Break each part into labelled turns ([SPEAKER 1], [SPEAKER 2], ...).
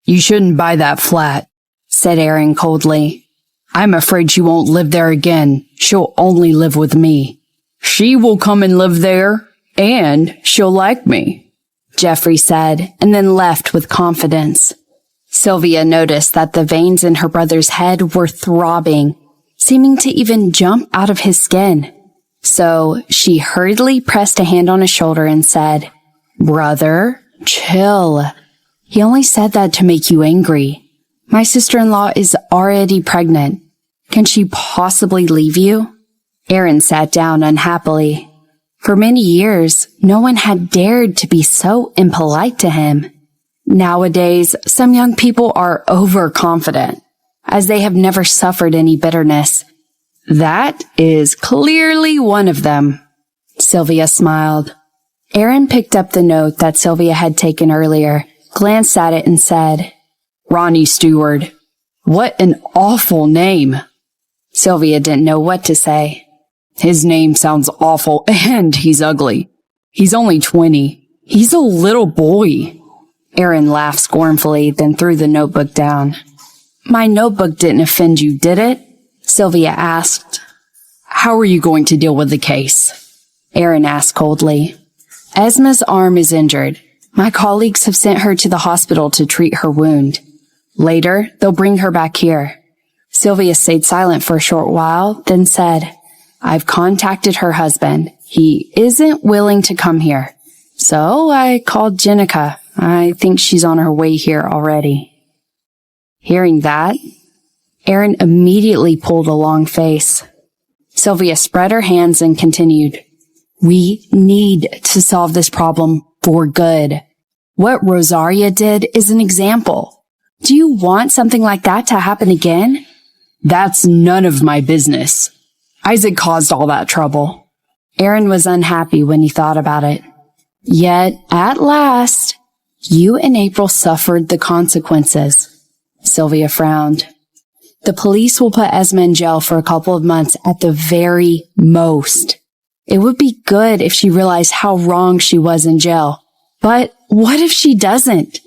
[SPEAKER 1] You shouldn't buy that flat, said Aaron coldly. I'm afraid she won't live there again. She'll only live with me. She will come and live there, and she'll like me, Jeffrey said, and then left with confidence. Sylvia noticed that the veins in her brother's head were throbbing, seeming to even jump out of his skin. So she hurriedly pressed a hand on his shoulder and said, Brother, chill. He only said that to make you angry. My sister-in-law is already pregnant. Can she possibly leave you? Aaron sat down unhappily. For many years, no one had dared to be so impolite to him. Nowadays, some young people are overconfident, as they have never suffered any bitterness. That is clearly one of them. Sylvia smiled. Aaron picked up the note that Sylvia had taken earlier, glanced at it and said, Ronnie Stewart. What an awful name. Sylvia didn't know what to say. His name sounds awful and he's ugly. He's only 20. He's a little boy. Aaron laughed scornfully, then threw the notebook down. My notebook didn't offend you, did it? Sylvia asked. How are you going to deal with the case? Aaron asked coldly. Esma's arm is injured. My colleagues have sent her to the hospital to treat her wound. Later, they'll bring her back here. Sylvia stayed silent for a short while, then said, I've contacted her husband. He isn't willing to come here. So I called Jenica. I think she's on her way here already. Hearing that, Aaron immediately pulled a long face. Sylvia spread her hands and continued, We need to solve this problem for good. What Rosaria did is an example. Do you want something like that to happen again? That's none of my business. Isaac caused all that trouble. Aaron was unhappy when he thought about it. Yet, at last, you and April suffered the consequences. Sylvia frowned. The police will put Esma in jail for a couple of months at the very most. It would be good if she realized how wrong she was in jail. But what if she doesn't?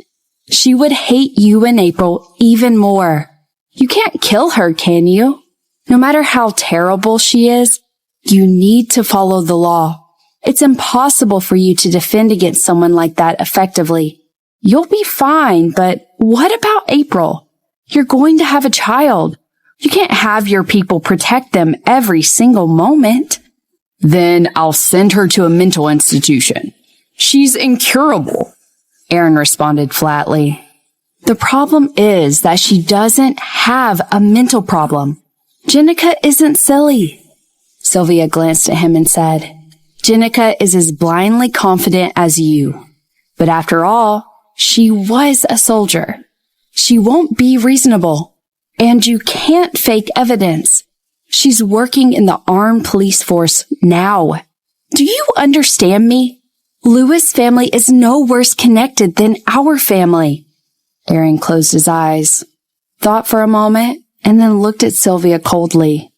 [SPEAKER 1] She would hate you and April even more. You can't kill her, can you? No matter how terrible she is, you need to follow the law. It's impossible for you to defend against someone like that effectively. You'll be fine, but what about April? You're going to have a child. You can't have your people protect them every single moment. Then I'll send her to a mental institution. She's incurable, Aaron responded flatly. The problem is that she doesn't have a mental problem. Jenica isn't silly. Sylvia glanced at him and said, Jenica is as blindly confident as you. But after all, she was a soldier. She won't be reasonable. And you can't fake evidence. She's working in the armed police force now. Do you understand me? Lewis' family is no worse connected than our family. Aaron closed his eyes, thought for a moment, and then looked at Sylvia coldly.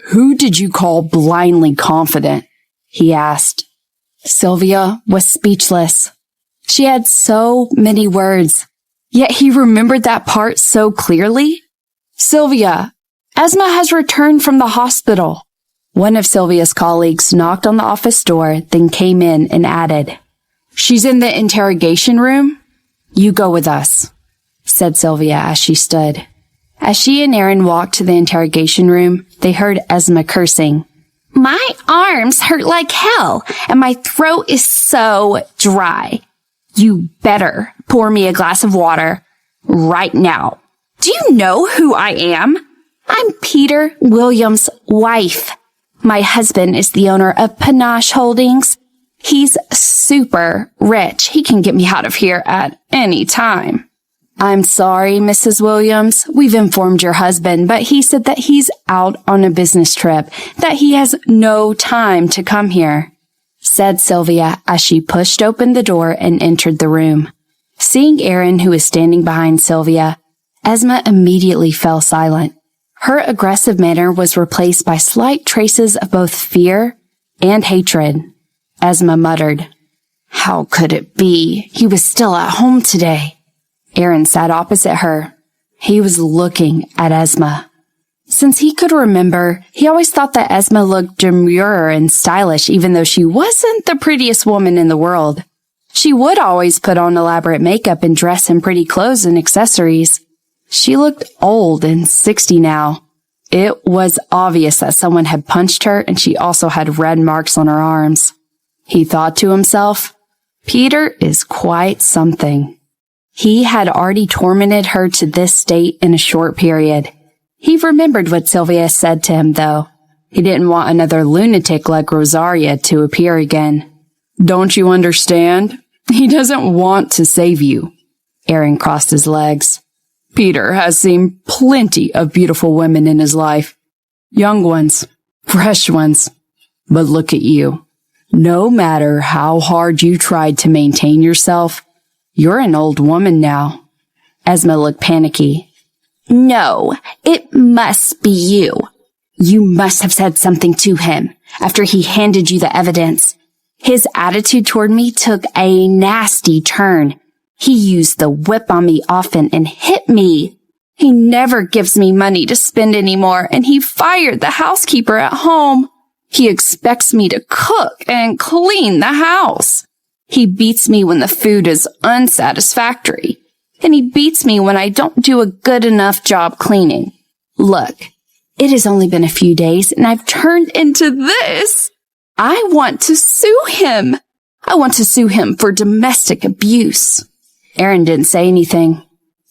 [SPEAKER 1] Who did you call blindly confident? He asked. Sylvia was speechless. She had so many words, yet he remembered that part so clearly. Sylvia, Esma has returned from the hospital. One of Sylvia's colleagues knocked on the office door, then came in and added, She's in the interrogation room? You go with us, said Sylvia as she stood. As she and Aaron walked to the interrogation room, they heard Esma cursing. My arms hurt like hell, and my throat is so dry. You better pour me a glass of water right now. Do you know who I am? I'm Peter Williams' wife. My husband is the owner of Panache Holdings. He's super rich. He can get me out of here at any time. I'm sorry, Mrs. Williams. We've informed your husband, but he said that he's out on a business trip, that he has no time to come here, said Sylvia as she pushed open the door and entered the room. Seeing Aaron, who was standing behind Sylvia, Esma immediately fell silent. Her aggressive manner was replaced by slight traces of both fear and hatred. Esma muttered, How could it be? He was still at home today. Aaron sat opposite her. He was looking at Esma. Since he could remember, he always thought that Esma looked demure and stylish, even though she wasn't the prettiest woman in the world. She would always put on elaborate makeup and dress in pretty clothes and accessories. She looked old and 60 now. It was obvious that someone had punched her, and she also had red marks on her arms. He thought to himself, Peter is quite something. He had already tormented her to this state in a short period. He remembered what Sylvia said to him, though. He didn't want another lunatic like Rosaria to appear again. Don't you understand? He doesn't want to save you. Aaron crossed his legs. Peter has seen plenty of beautiful women in his life. Young ones, fresh ones. But look at you. No matter how hard you tried to maintain yourself, you're an old woman now. Esma looked panicky. No, it must be you. You must have said something to him after he handed you the evidence. His attitude toward me took a nasty turn. He used the whip on me often and hit me. He never gives me money to spend anymore, and he fired the housekeeper at home. He expects me to cook and clean the house. He beats me when the food is unsatisfactory, and he beats me when I don't do a good enough job cleaning. Look, it has only been a few days, and I've turned into this. I want to sue him. I want to sue him for domestic abuse. Aaron didn't say anything.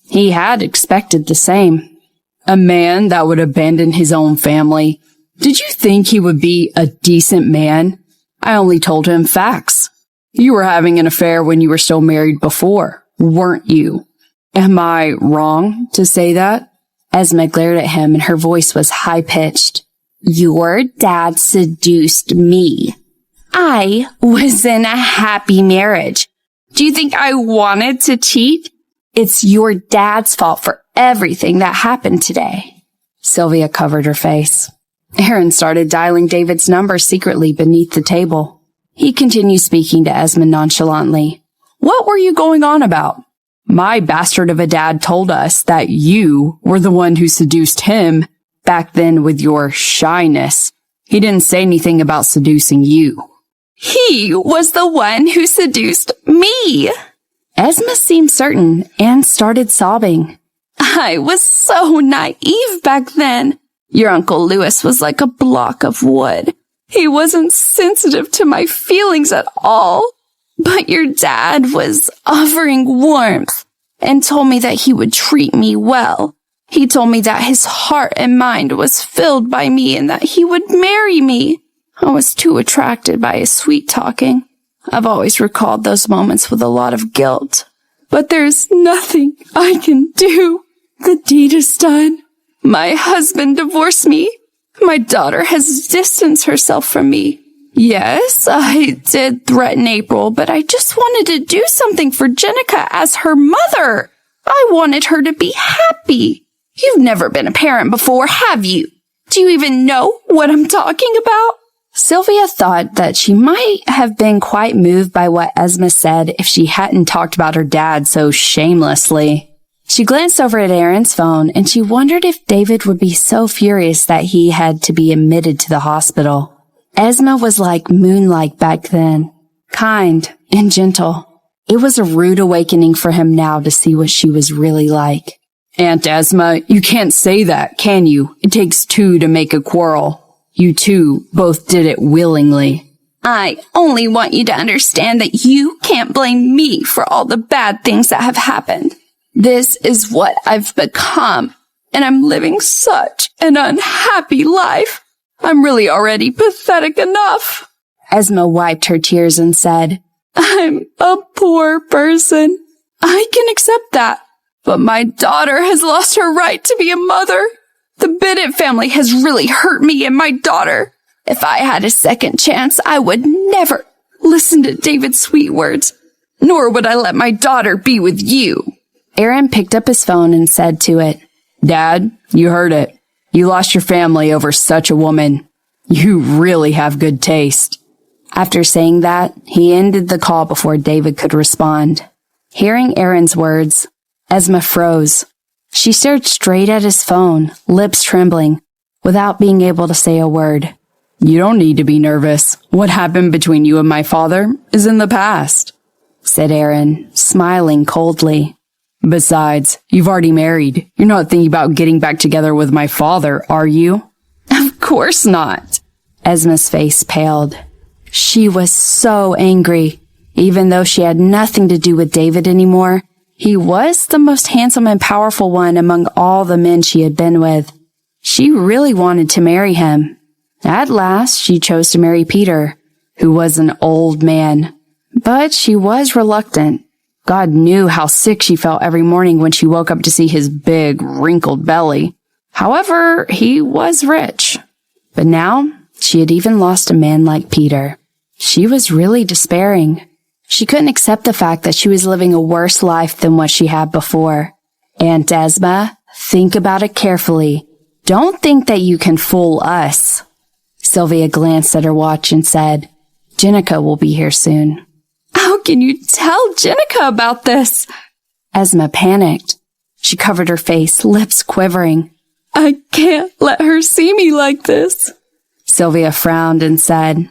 [SPEAKER 1] He had expected the same. A man that would abandon his own family. Did you think he would be a decent man? I only told him facts. You were having an affair when you were still married before, weren't you? Am I wrong to say that? Esma glared at him and her voice was high-pitched. Your dad seduced me. I was in a happy marriage. Do you think I wanted to cheat? It's your dad's fault for everything that happened today. Sylvia covered her face. Aaron started dialing David's number secretly beneath the table. He continued speaking to Esma nonchalantly. What were you going on about? My bastard of a dad told us that you were the one who seduced him back then with your shyness. He didn't say anything about seducing you. He was the one who seduced me. Esma seemed certain and started sobbing. I was so naive back then. Your Uncle Louis was like a block of wood. He wasn't sensitive to my feelings at all. But your dad was offering warmth and told me that he would treat me well. He told me that his heart and mind was filled by me and that he would marry me. I was too attracted by his sweet talking. I've always recalled those moments with a lot of guilt. But there's nothing I can do. The deed is done. My husband divorced me. My daughter has distanced herself from me. Yes, I did threaten April, but I just wanted to do something for Jenica as her mother. I wanted her to be happy. You've never been a parent before, have you? Do you even know what I'm talking about? Sylvia thought that she might have been quite moved by what Esma said if she hadn't talked about her dad so shamelessly. She glanced over at Aaron's phone and she wondered if David would be so furious that he had to be admitted to the hospital. Esma was like moonlight back then, kind and gentle. It was a rude awakening for him now to see what she was really like. Aunt Esma, you can't say that, can you? It takes two to make a quarrel. You two both did it willingly. I only want you to understand that you can't blame me for all the bad things that have happened. This is what I've become, and I'm living such an unhappy life. I'm really already pathetic enough. Esma wiped her tears and said, I'm a poor person. I can accept that. But my daughter has lost her right to be a mother. The Bennett family has really hurt me and my daughter. If I had a second chance, I would never listen to David's sweet words, nor would I let my daughter be with you. Aaron picked up his phone and said to it, Dad, you heard it. You lost your family over such a woman. You really have good taste. After saying that, he ended the call before David could respond. Hearing Aaron's words, Esma froze. She stared straight at his phone, lips trembling, without being able to say a word. You don't need to be nervous. What happened between you and my father is in the past, said Aaron, smiling coldly. Besides, you've already married. You're not thinking about getting back together with my father, are you? Of course not. Esma's face paled. She was so angry. Even though she had nothing to do with David anymore, he was the most handsome and powerful one among all the men she had been with. She really wanted to marry him. At last, she chose to marry Peter, who was an old man. But she was reluctant. God knew how sick she felt every morning when she woke up to see his big, wrinkled belly. However, he was rich. But now, she had even lost a man like Peter. She was really despairing. She couldn't accept the fact that she was living a worse life than what she had before. Aunt Esma, think about it carefully. Don't think that you can fool us. Sylvia glanced at her watch and said, Jenica will be here soon. How can you tell Jenica about this? Esma panicked. She covered her face, lips quivering. I can't let her see me like this. Sylvia frowned and said,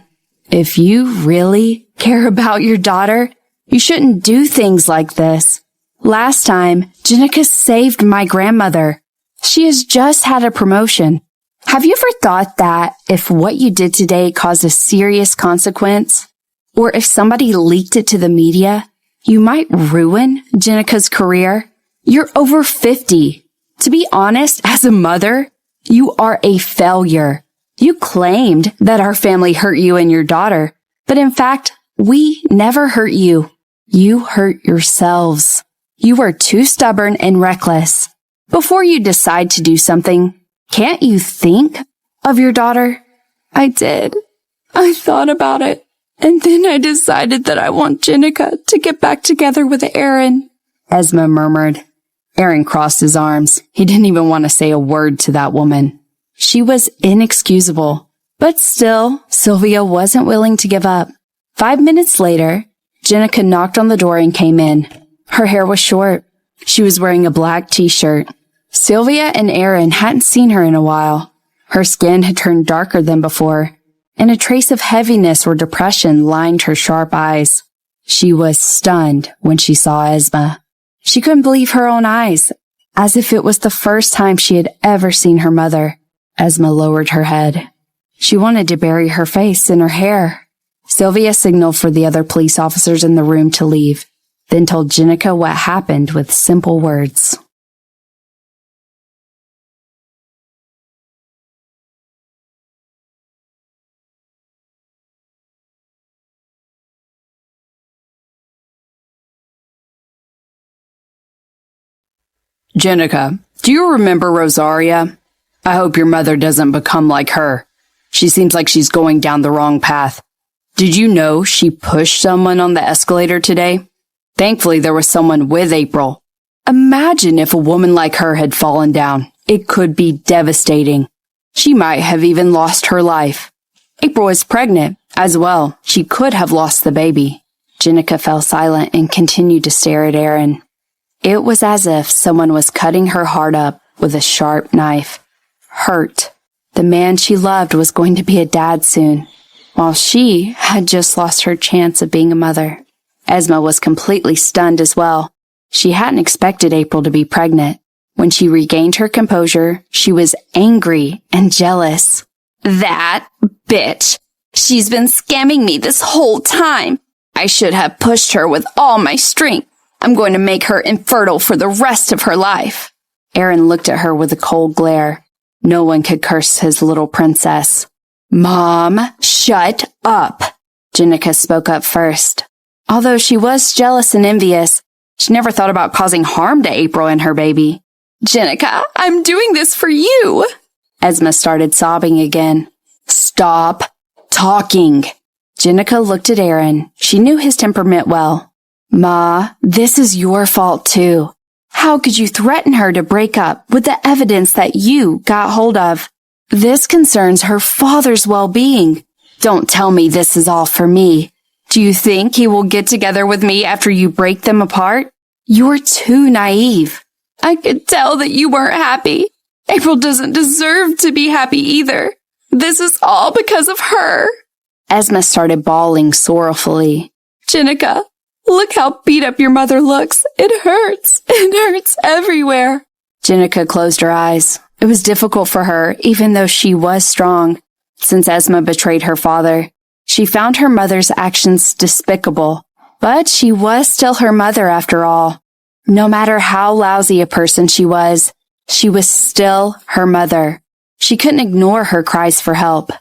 [SPEAKER 1] If you really care about your daughter, you shouldn't do things like this. Last time, Jenica saved my grandmother. She has just had a promotion. Have you ever thought that if what you did today caused a serious consequence, or if somebody leaked it to the media, you might ruin Jenica's career? You're over 50. To be honest, as a mother, you are a failure. You claimed that our family hurt you and your daughter, but in fact, we never hurt you. You hurt yourselves. You were too stubborn and reckless. Before you decide to do something, can't you think of your daughter? I did. I thought about it. And then I decided that I want Jenica to get back together with Aaron, Esma murmured. Aaron crossed his arms. He didn't even want to say a word to that woman. She was inexcusable. But still, Sylvia wasn't willing to give up. 5 minutes later, Jenica knocked on the door and came in. Her hair was short. She was wearing a black t-shirt. Sylvia and Aaron hadn't seen her in a while. Her skin had turned darker than before, and a trace of heaviness or depression lined her sharp eyes. She was stunned when she saw Esma. She couldn't believe her own eyes, as if it was the first time she had ever seen her mother. Esma lowered her head. She wanted to bury her face in her hair. Sylvia signaled for the other police officers in the room to leave, then told Jenica what happened with simple words. Jenica, do you remember Rosaria? I hope your mother doesn't become like her. She seems like she's going down the wrong path. Did you know she pushed someone on the escalator today? Thankfully, there was someone with April. Imagine if a woman like her had fallen down. It could be devastating. She might have even lost her life. April was pregnant as well. She could have lost the baby. Jenica fell silent and continued to stare at Aaron. It was as if someone was cutting her heart up with a sharp knife. Hurt. The man she loved was going to be a dad soon, while she had just lost her chance of being a mother. Esma was completely stunned as well. She hadn't expected April to be pregnant. When she regained her composure, she was angry and jealous. That bitch! She's been scamming me this whole time. I should have pushed her with all my strength. I'm going to make her infertile for the rest of her life. Aaron looked at her with a cold glare. No one could curse his little princess. Mom, shut up. Jenica spoke up first. Although she was jealous and envious, she never thought about causing harm to April and her baby. Jenica, I'm doing this for you. Esma started sobbing again. Stop talking. Jenica looked at Aaron. She knew his temperament well. Ma, this is your fault too. How could you threaten her to break up with the evidence that you got hold of? This concerns her father's well-being. Don't tell me this is all for me. Do you think he will get together with me after you break them apart? You're too naive. I could tell that you weren't happy. April doesn't deserve to be happy either. This is all because of her. Esma started bawling sorrowfully. Jenica, look how beat up your mother looks. It hurts. It hurts everywhere. Jenica closed her eyes. It was difficult for her, even though she was strong. Since Esma betrayed her father, she found her mother's actions despicable. But she was still her mother after all. No matter how lousy a person she was still her mother. She couldn't ignore her cries for help.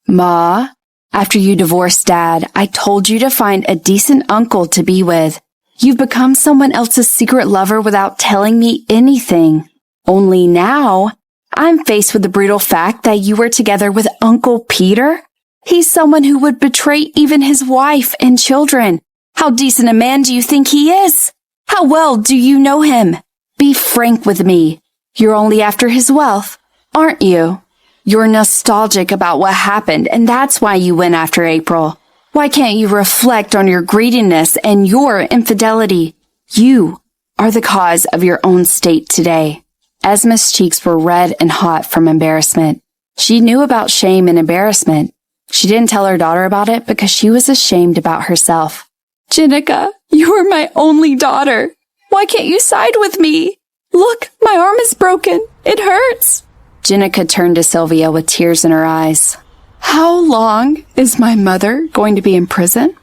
[SPEAKER 1] Ma, after you divorced Dad, I told you to find a decent uncle to be with. You've become someone else's secret lover without telling me anything. Only now, I'm faced with the brutal fact that you were together with Uncle Peter. He's someone who would betray even his wife and children. How decent a man do you think he is? How well do you know him? Be frank with me. You're only after his wealth, aren't you? You're nostalgic about what happened, and that's why you went after April. Why can't you reflect on your greediness and your infidelity? You are the cause of your own state today. Esma's cheeks were red and hot from embarrassment. She knew about shame and embarrassment. She didn't tell her daughter about it because she was ashamed about herself. Jenica, you are my only daughter. Why can't you side with me? Look, my arm is broken. It hurts. Jenica turned to Sylvia with tears in her eyes. How long is my mother going to be in prison?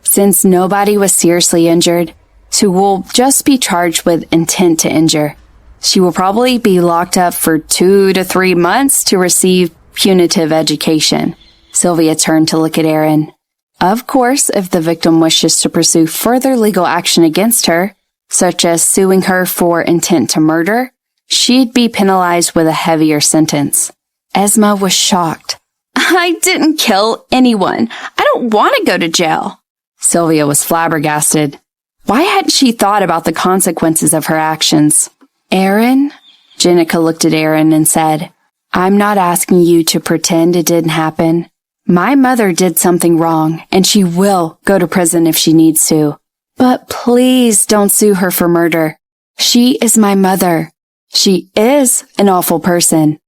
[SPEAKER 1] Since nobody was seriously injured, she will just be charged with intent to injure. She will probably be locked up for 2 to 3 months to receive punitive education. Sylvia turned to look at Aaron. Of course, if the victim wishes to pursue further legal action against her, such as suing her for intent to murder, she'd be penalized with a heavier sentence. Esma was shocked. I didn't kill anyone. I don't want to go to jail. Sylvia was flabbergasted. Why hadn't she thought about the consequences of her actions? Aaron? Jenica looked at Aaron and said, I'm not asking you to pretend it didn't happen. My mother did something wrong, and she will go to prison if she needs to. But please don't sue her for murder. She is my mother. She is an awful person.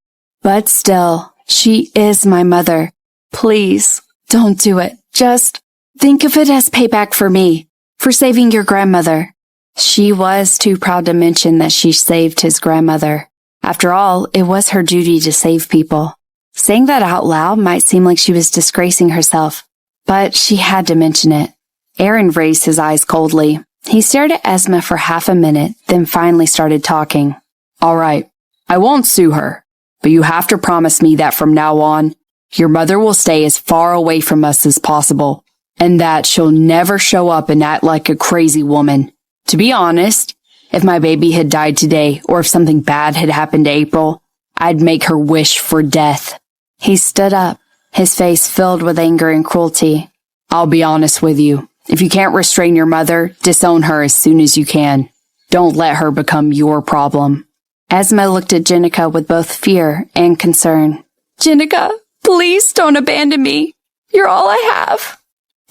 [SPEAKER 1] But still, she is my mother. Please, don't do it. Just think of it as payback for me, for saving your grandmother. She was too proud to mention that she saved his grandmother. After all, it was her duty to save people. Saying that out loud might seem like she was disgracing herself, but she had to mention it. Aaron raised his eyes coldly. He stared at Esma for half a minute, then finally started talking. All right, I won't sue her, but you have to promise me that from now on, your mother will stay as far away from us as possible, and that she'll never show up and act like a crazy woman. To be honest, if my baby had died today, or if something bad had happened to April, I'd make her wish for death. He stood up, his face filled with anger and cruelty. I'll be honest with you. If you can't restrain your mother, disown her as soon as you can. Don't let her become your problem. Esma looked at Jenica with both fear and concern. Jenica, please don't abandon me. You're all I have.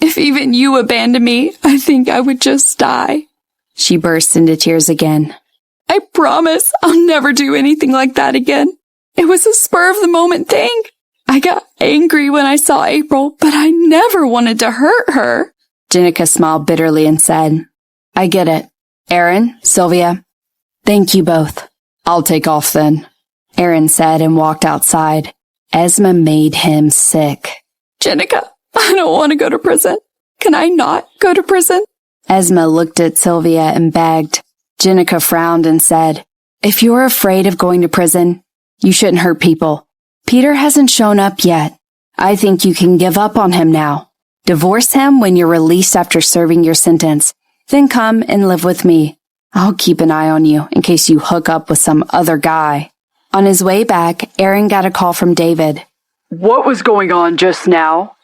[SPEAKER 1] If even you abandon me, I think I would just die. She burst into tears again. I promise I'll never do anything like that again. It was a spur-of-the-moment thing. I got angry when I saw April, but I never wanted to hurt her. Jenica smiled bitterly and said, I get it. Aaron, Sylvia, thank you both. I'll take off then, Aaron said and walked outside. Esma made him sick. Jenica, I don't want to go to prison. Can I not go to prison? Esma looked at Sylvia and begged. Jenica frowned and said, If you're afraid of going to prison, you shouldn't hurt people. Peter hasn't shown up yet. I think you can give up on him now. Divorce him when you're released after serving your sentence. Then come and live with me. I'll keep an eye on you in case you hook up with some other guy. On his way back, Aaron got a call from David. What was going on just now?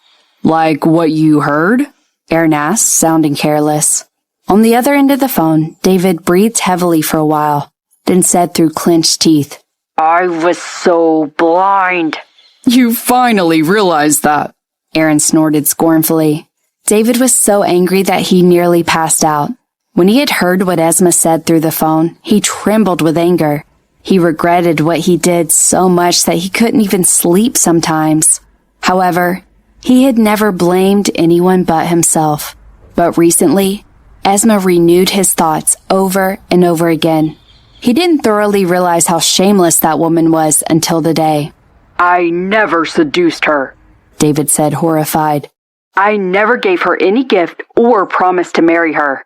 [SPEAKER 1] Like what you heard? Aaron asked, sounding careless. On the other end of the phone, David breathed heavily for a while, then said through clenched teeth, I was so blind. You finally realized that, Aaron snorted scornfully. David was so angry that he nearly passed out.
[SPEAKER 2] When he had heard what Esma said through the phone, he trembled with anger. He regretted what he did so much that he couldn't even sleep sometimes. However, he had never blamed anyone but himself. But recently, Esma renewed his thoughts over and over again. He didn't thoroughly realize how shameless that woman was until the day.
[SPEAKER 1] I never seduced her,
[SPEAKER 2] David said, horrified.
[SPEAKER 1] I never gave her any gift or promised to marry her.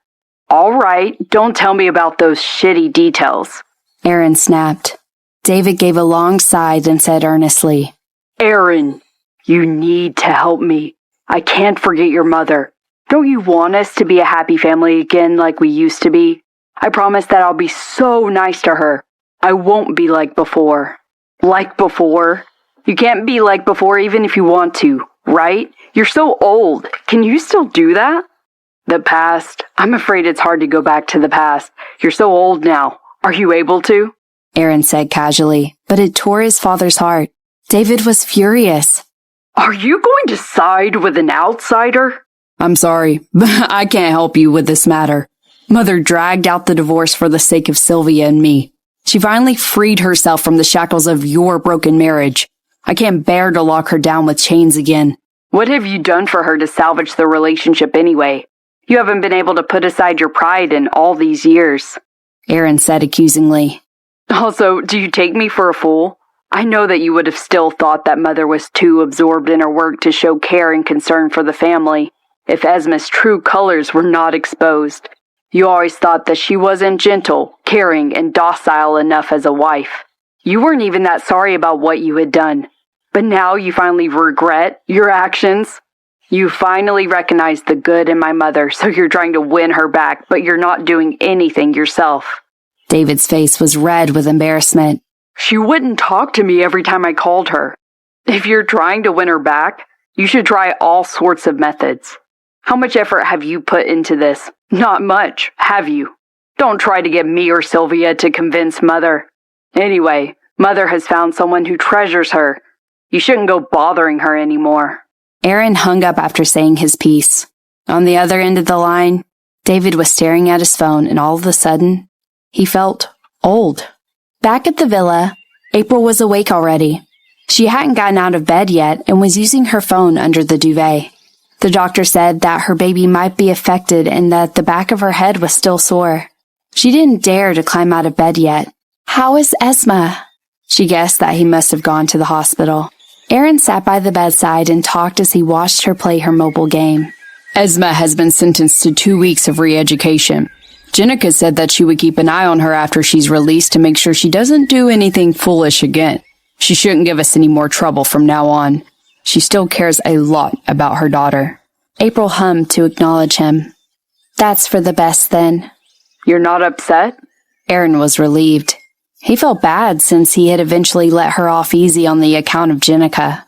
[SPEAKER 1] All right, don't tell me about those shitty details,
[SPEAKER 2] Aaron snapped. David gave a long sigh and said earnestly,
[SPEAKER 1] Aaron, you need to help me. I can't forget your mother. Don't you want us to be a happy family again like we used to be? I promise that I'll be so nice to her. I won't be like before. Like before? You can't be like before even if you want to, right? You're so old. Can you still do that? The past. I'm afraid it's hard to go back to the past. You're so old now. Are you able to?
[SPEAKER 2] Aaron said casually, but it tore his father's heart. David was furious.
[SPEAKER 1] Are you going to side with an outsider?
[SPEAKER 2] I'm sorry, but I can't help you with this matter. Mother dragged out the divorce for the sake of Sylvia and me. She finally freed herself from the shackles of your broken marriage. I can't bear to lock her down with chains again.
[SPEAKER 1] What have you done for her to salvage the relationship anyway? You haven't been able to put aside your pride in all these years,
[SPEAKER 2] Aaron said accusingly.
[SPEAKER 1] Also, do you take me for a fool? I know that you would have still thought that Mother was too absorbed in her work to show care and concern for the family if Esma's true colors were not exposed. You always thought that she wasn't gentle, caring, and docile enough as a wife. You weren't even that sorry about what you had done. But now you finally regret your actions. You finally recognize the good in my mother, so you're trying to win her back, but you're not doing anything yourself.
[SPEAKER 2] David's face was red with embarrassment.
[SPEAKER 1] She wouldn't talk to me every time I called her. If you're trying to win her back, you should try all sorts of methods. How much effort have you put into this? Not much, have you? Don't try to get me or Sylvia to convince Mother. Anyway, Mother has found someone who treasures her. You shouldn't go bothering her anymore.
[SPEAKER 2] Aaron hung up after saying his piece. On the other end of the line, David was staring at his phone, and all of a sudden, he felt old. Back at the villa, April was awake already. She hadn't gotten out of bed yet and was using her phone under the duvet. The doctor said that her baby might be affected and that the back of her head was still sore. She didn't dare to climb out of bed yet. How is Esma? She guessed that he must have gone to the hospital. Aaron sat by the bedside and talked as he watched her play her mobile game.
[SPEAKER 1] Esma has been sentenced to 2 weeks of re-education. Jenica said that she would keep an eye on her after she's released to make sure she doesn't do anything foolish again. She shouldn't give us any more trouble from now on. She still cares a lot about her daughter.
[SPEAKER 2] April hummed to acknowledge him. That's for the best then.
[SPEAKER 1] You're not upset?
[SPEAKER 2] Aaron was relieved. He felt bad since he had eventually let her off easy on the account of Jenica.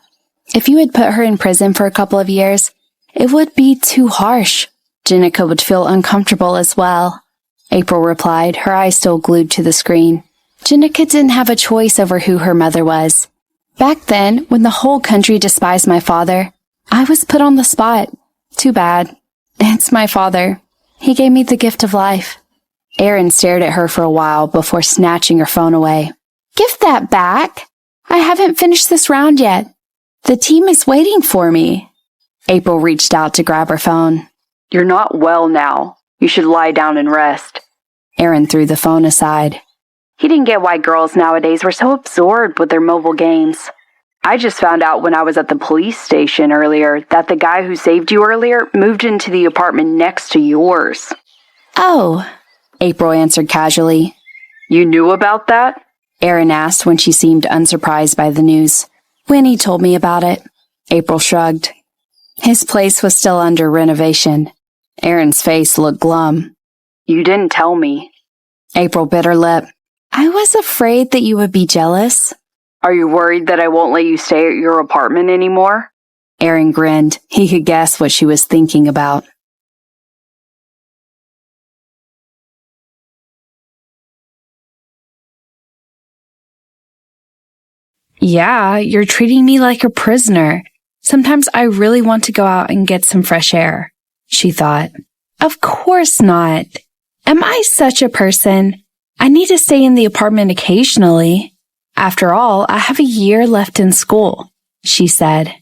[SPEAKER 2] If you had put her in prison for a couple of years, it would be too harsh. Jenica would feel uncomfortable as well. April replied, her eyes still glued to the screen. Jenica didn't have a choice over who her mother was. Back then, when the whole country despised my father, I was put on the spot. Too bad. It's my father. He gave me the gift of life. Aaron stared at her for a while before snatching her phone away. Give that back. I haven't finished this round yet. The team is waiting for me. April reached out to grab her phone.
[SPEAKER 1] You're not well now. You should lie down and rest.
[SPEAKER 2] Aaron threw the phone aside.
[SPEAKER 1] He didn't get why girls nowadays were so absorbed with their mobile games. I just found out when I was at the police station earlier that the guy who saved you earlier moved into the apartment next to yours.
[SPEAKER 2] Oh, April answered casually.
[SPEAKER 1] You knew about that?
[SPEAKER 2] Aaron asked when she seemed unsurprised by the news. Winnie told me about it. April shrugged. His place was still under renovation. Aaron's face looked glum.
[SPEAKER 1] You didn't tell me.
[SPEAKER 2] April bit her lip. I was afraid that you would be jealous.
[SPEAKER 1] Are you worried that I won't let you stay at your apartment anymore?
[SPEAKER 2] Aaron grinned. He could guess what she was thinking about. Yeah, you're treating me like a prisoner. Sometimes I really want to go out and get some fresh air, she thought. Of course not. Am I such a person? I need to stay in the apartment occasionally. After all, I have a year left in school, she said.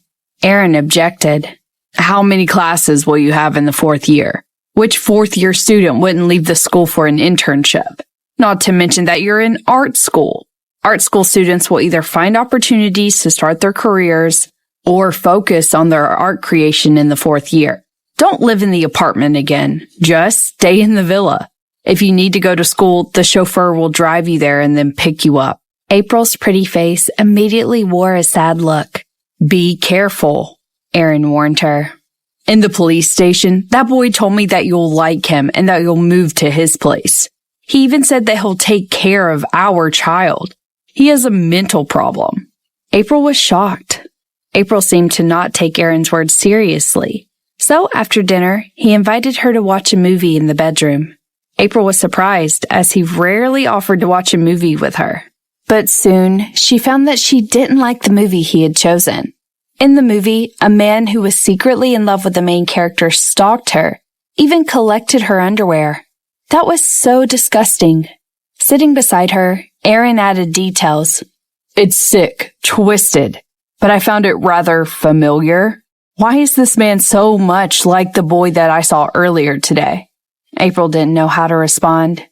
[SPEAKER 1] Aaron objected. How many classes will you have in the fourth year? Which fourth-year student wouldn't leave the school for an internship? Not to mention that you're in art school. Art school students will either find opportunities to start their careers or focus on their art creation in the fourth year. Don't live in the apartment again. Just stay in the villa. If you need to go to school, the chauffeur will drive you there and then pick you up.
[SPEAKER 2] April's pretty face immediately wore a sad look.
[SPEAKER 1] Be careful, Aaron warned her. In the police station, that boy told me that you'll like him and that you'll move to his place. He even said that he'll take care of our child. He has a mental problem.
[SPEAKER 2] April was shocked. April seemed to not take Aaron's words seriously. So after dinner, he invited her to watch a movie in the bedroom. April was surprised, as he rarely offered to watch a movie with her. But soon, she found that she didn't like the movie he had chosen. In the movie, a man who was secretly in love with the main character stalked her, even collected her underwear. That was so disgusting. Sitting beside her, Aaron added details.
[SPEAKER 1] It's sick, twisted, but I found it rather familiar. Why is this man so much like the boy that I saw earlier today?
[SPEAKER 2] April didn't know how to respond.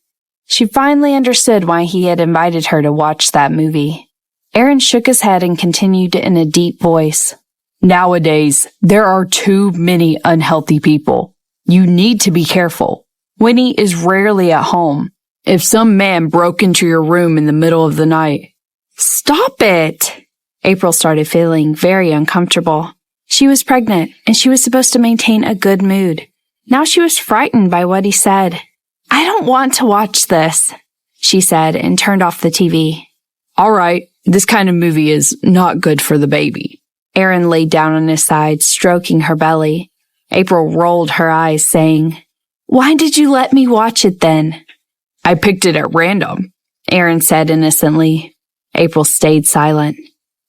[SPEAKER 2] She finally understood why he had invited her to watch that movie. Aaron shook his head and continued in a deep voice.
[SPEAKER 1] Nowadays, there are too many unhealthy people. You need to be careful. Winnie is rarely at home. If some man broke into your room in the middle of the night...
[SPEAKER 2] Stop it! April started feeling very uncomfortable. She was pregnant, and she was supposed to maintain a good mood. Now she was frightened by what he said. I don't want to watch this, she said and turned off the TV.
[SPEAKER 1] All right, this kind of movie is not good for the baby.
[SPEAKER 2] Aaron laid down on his side, stroking her belly. April rolled her eyes, saying, Why did you let me watch it then?
[SPEAKER 1] I picked it at random,
[SPEAKER 2] Aaron said innocently. April stayed silent.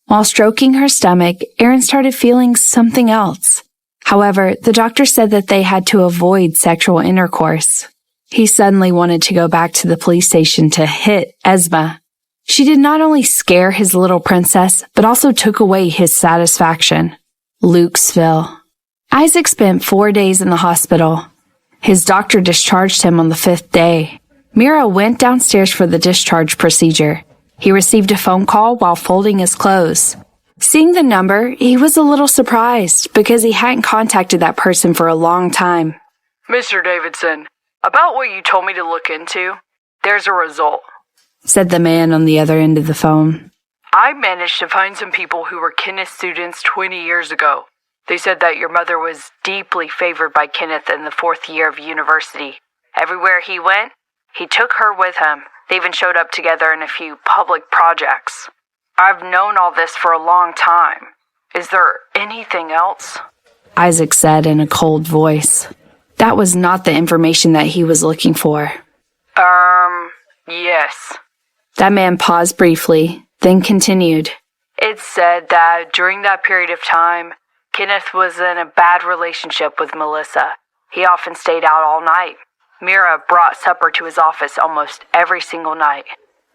[SPEAKER 2] While stroking her stomach, Aaron started feeling something else. However, the doctor said that they had to avoid sexual intercourse. He suddenly wanted to go back to the police station to hit Esma. She did not only scare his little princess, but also took away his satisfaction. Lukesville. Isaac spent 4 days in the hospital. His doctor discharged him on the 5th day. Mira went downstairs for the discharge procedure. He received a phone call while folding his clothes. Seeing the number, he was a little surprised because he hadn't contacted that person for a long time.
[SPEAKER 1] Mr. Davidson, about what you told me to look into, there's a result,
[SPEAKER 2] said the man on the other end of the phone.
[SPEAKER 1] I managed to find some people who were Kenneth's students 20 years ago. They said that your mother was deeply favored by Kenneth in the 4th year of university. Everywhere he went, he took her with him. They even showed up together in a few public projects. I've known all this for a long time. Is there anything else?
[SPEAKER 2] Isaac said in a cold voice. That was not the information that he was looking for.
[SPEAKER 1] Yes.
[SPEAKER 2] That man paused briefly, then continued.
[SPEAKER 1] It's said that during that period of time, Kenneth was in a bad relationship with Melissa. He often stayed out all night. Mira brought supper to his office almost every single night.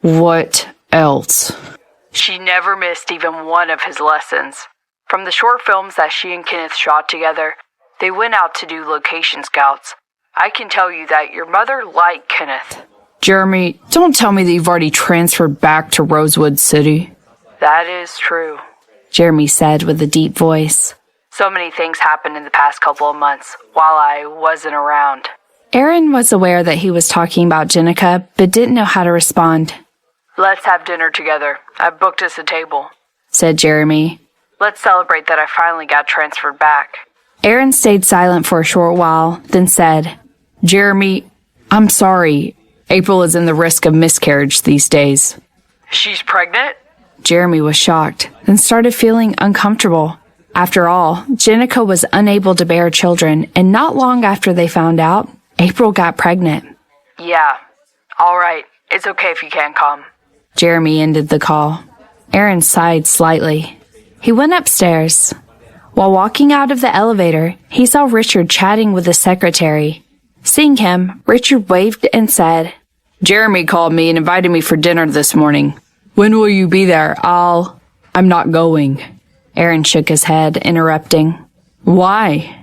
[SPEAKER 2] What else?
[SPEAKER 1] She never missed even one of his lessons. From the short films that she and Kenneth shot together, they went out to do location scouts. I can tell you that your mother liked Kenneth.
[SPEAKER 2] Jeremy, don't tell me that you've already transferred back to Rosewood City.
[SPEAKER 1] That is true,
[SPEAKER 2] Jeremy said with a deep voice.
[SPEAKER 1] So many things happened in the past couple of months while I wasn't around.
[SPEAKER 2] Aaron was aware that he was talking about Jenica, but didn't know how to respond.
[SPEAKER 1] Let's have dinner together. I've booked us a table,
[SPEAKER 2] said Jeremy.
[SPEAKER 1] Let's celebrate that I finally got transferred back.
[SPEAKER 2] Aaron stayed silent for a short while, then said,
[SPEAKER 1] Jeremy, I'm sorry. April is in the risk of miscarriage these days. She's pregnant?
[SPEAKER 2] Jeremy was shocked, then started feeling uncomfortable. After all, Jenica was unable to bear children, and not long after they found out, April got pregnant.
[SPEAKER 1] Yeah. All right. It's okay if you can't come.
[SPEAKER 2] Jeremy ended the call. Aaron sighed slightly. He went upstairs. While walking out of the elevator, he saw Richard chatting with the secretary. Seeing him, Richard waved and said,
[SPEAKER 1] Jeremy called me and invited me for dinner this morning. When will you be there? I'm not going.
[SPEAKER 2] Aaron shook his head, interrupting.
[SPEAKER 1] Why?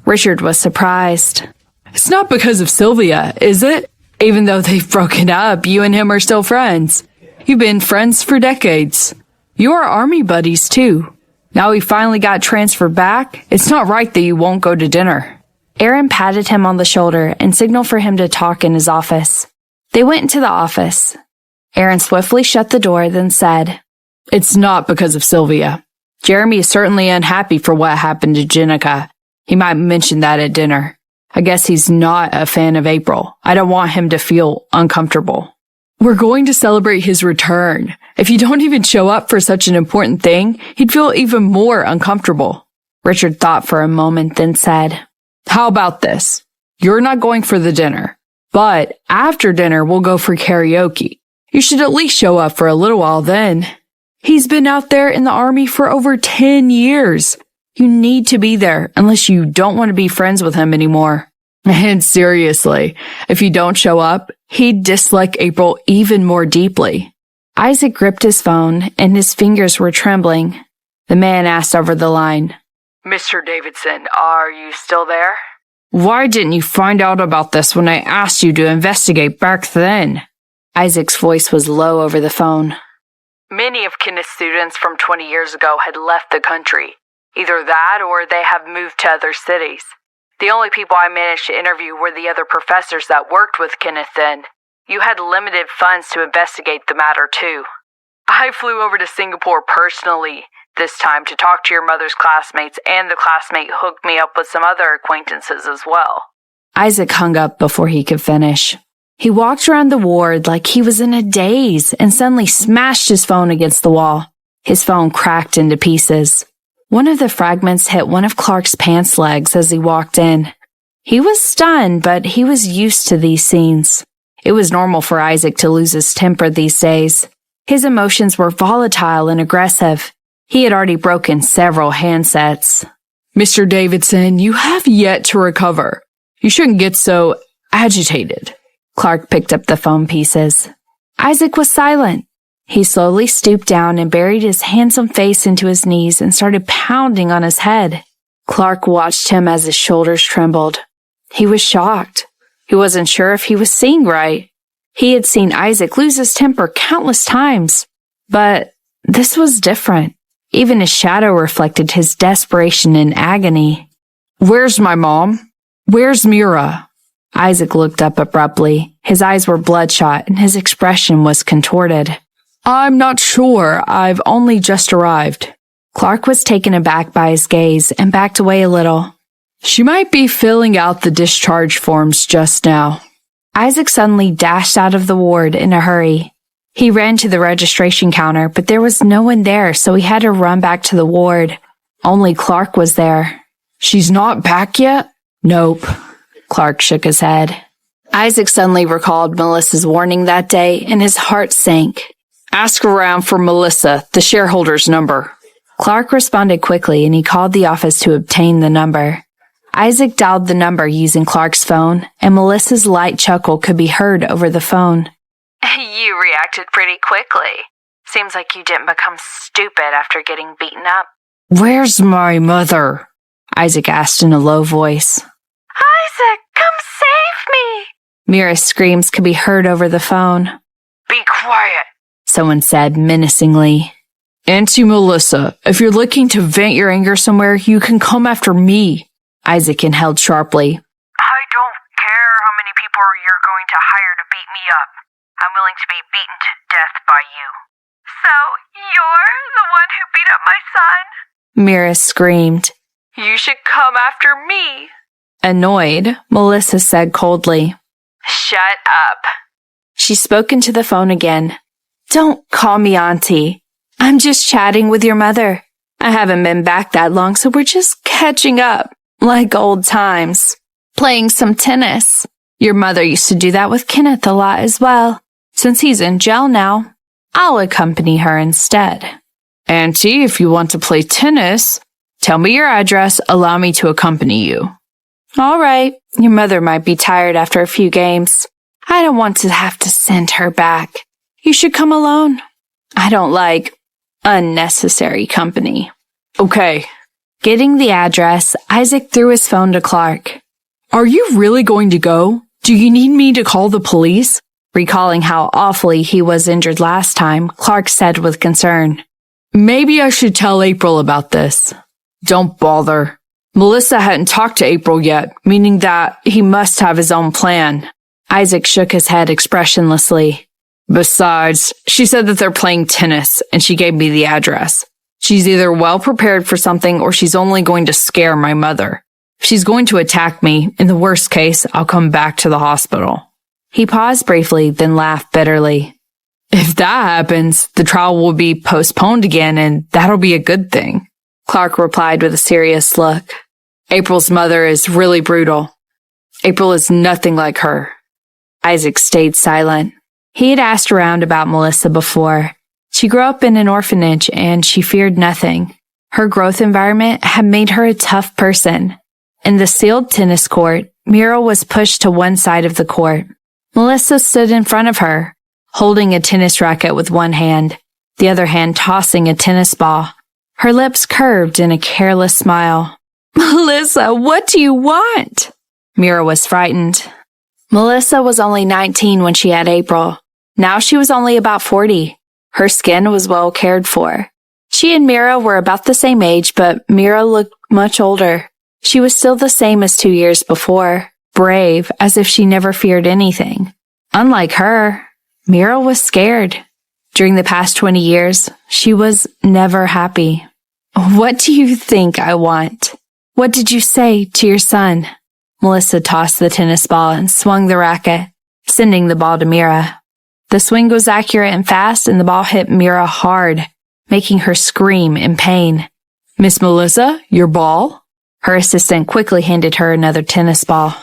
[SPEAKER 2] Richard was surprised.
[SPEAKER 1] It's not because of Sylvia, is it? Even though they've broken up, you and him are still friends. You've been friends for decades. You are army buddies, too. Now he finally got transferred back. It's not right that you won't go to dinner.
[SPEAKER 2] Aaron patted him on the shoulder and signaled for him to talk in his office. They went into the office. Aaron swiftly shut the door, then said,
[SPEAKER 1] It's not because of Sylvia. Jeremy is certainly unhappy for what happened to Jenica. He might mention that at dinner. I guess he's not a fan of April. I don't want him to feel uncomfortable. We're going to celebrate his return. If you don't even show up for such an important thing, he'd feel even more uncomfortable.
[SPEAKER 2] Richard thought for a moment, then said,
[SPEAKER 1] How about this? You're not going for the dinner, but after dinner we'll go for karaoke. You should at least show up for a little while then. He's been out there in the army for over 10 years. You need to be there unless you don't want to be friends with him anymore. And seriously, if you don't show up, he'd dislike April even more deeply.
[SPEAKER 2] Isaac gripped his phone and his fingers were trembling. The man asked over the line,
[SPEAKER 1] Mr. Davidson, are you still there? Why didn't you find out about this when I asked you to investigate back then?
[SPEAKER 2] Isaac's voice was low over the phone.
[SPEAKER 1] Many of Kenneth's students from 20 years ago had left the country. Either that or they have moved to other cities. The only people I managed to interview were the other professors that worked with Kenneth then. You had limited funds to investigate the matter too. I flew over to Singapore personally this time to talk to your mother's classmates, and the classmate hooked me up with some other acquaintances as well.
[SPEAKER 2] Isaac hung up before he could finish. He walked around the ward like he was in a daze and suddenly smashed his phone against the wall. His phone cracked into pieces. One of the fragments hit one of Clark's pants legs as he walked in. He was stunned, but he was used to these scenes. It was normal for Isaac to lose his temper these days. His emotions were volatile and aggressive. He had already broken several handsets.
[SPEAKER 1] Mr. Davidson, you have yet to recover. You shouldn't get so agitated.
[SPEAKER 2] Clark picked up the phone pieces. Isaac was silent. He slowly stooped down and buried his handsome face into his knees and started pounding on his head. Clark watched him as his shoulders trembled. He was shocked. He wasn't sure if he was seeing right. He had seen Isaac lose his temper countless times, but this was different. Even his shadow reflected his desperation and agony.
[SPEAKER 1] Where's my mom? Where's Mira?
[SPEAKER 2] Isaac looked up abruptly. His eyes were bloodshot and his expression was contorted.
[SPEAKER 1] I'm not sure. I've only just arrived.
[SPEAKER 2] Clark was taken aback by his gaze and backed away a little.
[SPEAKER 1] She might be filling out the discharge forms just now.
[SPEAKER 2] Isaac suddenly dashed out of the ward in a hurry. He ran to the registration counter, but there was no one there, so he had to run back to the ward. Only Clark was there.
[SPEAKER 1] She's not back yet?
[SPEAKER 2] Nope. Clark shook his head. Isaac suddenly recalled Melissa's warning that day, and his heart sank.
[SPEAKER 1] Ask around for Melissa, the shareholder's number.
[SPEAKER 2] Clark responded quickly, and he called the office to obtain the number. Isaac dialed the number using Clark's phone, and Melissa's light chuckle could be heard over the phone.
[SPEAKER 3] You reacted pretty quickly. Seems like you didn't become stupid after getting beaten up.
[SPEAKER 1] Where's my mother?
[SPEAKER 2] Isaac asked in a low voice.
[SPEAKER 3] Isaac, come save me!
[SPEAKER 2] Mira's screams could be heard over the phone.
[SPEAKER 3] Be quiet,
[SPEAKER 2] someone said menacingly.
[SPEAKER 1] Auntie Melissa, if you're looking to vent your anger somewhere, you can come after me.
[SPEAKER 2] Isaac inhaled sharply.
[SPEAKER 3] I don't care how many people you're going to hire to beat me up. I'm willing to be beaten to death by you. So, you're the one who beat up my son?
[SPEAKER 2] Mira screamed.
[SPEAKER 3] You should come after me.
[SPEAKER 2] Annoyed, Melissa said coldly.
[SPEAKER 3] Shut up.
[SPEAKER 2] She spoke into the phone again. Don't call me auntie. I'm just chatting with your mother. I haven't been back that long, so we're just catching up, like old times. Playing some tennis. Your mother used to do that with Kenneth a lot as well. Since he's in jail now, I'll accompany her instead.
[SPEAKER 1] Auntie, if you want to play tennis, tell me your address, allow me to accompany you.
[SPEAKER 2] All right, Your mother might be tired after a few games. I don't want to have to send her back. You should come alone. I don't like unnecessary company.
[SPEAKER 1] Okay.
[SPEAKER 2] Getting the address, Isaac threw his phone to Clark.
[SPEAKER 1] Are you really going to go? Do you need me to call the police?
[SPEAKER 2] Recalling how awfully he was injured last time, Clark said with concern.
[SPEAKER 1] Maybe I should tell April about this. Don't bother. Melissa hadn't talked to April yet, meaning that he must have his own plan.
[SPEAKER 2] Isaac shook his head expressionlessly.
[SPEAKER 1] Besides, she said that they're playing tennis, and she gave me the address. She's either well prepared for something or she's only going to scare my mother. If she's going to attack me, in the worst case, I'll come back to the hospital.
[SPEAKER 2] He paused briefly, then laughed bitterly.
[SPEAKER 1] If that happens, the trial will be postponed again, and that'll be a good thing.
[SPEAKER 2] Clark replied with a serious look.
[SPEAKER 1] April's mother is really brutal. April is nothing like her.
[SPEAKER 2] Isaac stayed silent. He had asked around about Melissa before. She grew up in an orphanage and she feared nothing. Her growth environment had made her a tough person. In the sealed tennis court, Mira was pushed to one side of the court. Melissa stood in front of her, holding a tennis racket with one hand, the other hand tossing a tennis ball. Her lips curved in a careless smile.
[SPEAKER 1] Melissa, what do you want?
[SPEAKER 2] Mira was frightened. Melissa was only 19 when she had April. Now she was only about 40. Her skin was well cared for. She and Mira were about the same age, but Mira looked much older. She was still the same as 2 years before, brave, as if she never feared anything. Unlike her, Mira was scared. During the past 20 years, she was never happy. What do you think I want? What did you say to your son? Melissa tossed the tennis ball and swung the racket, sending the ball to Mira. The swing was accurate and fast, and the ball hit Mira hard, making her scream in pain.
[SPEAKER 1] Miss Melissa, your ball?
[SPEAKER 2] Her assistant quickly handed her another tennis ball.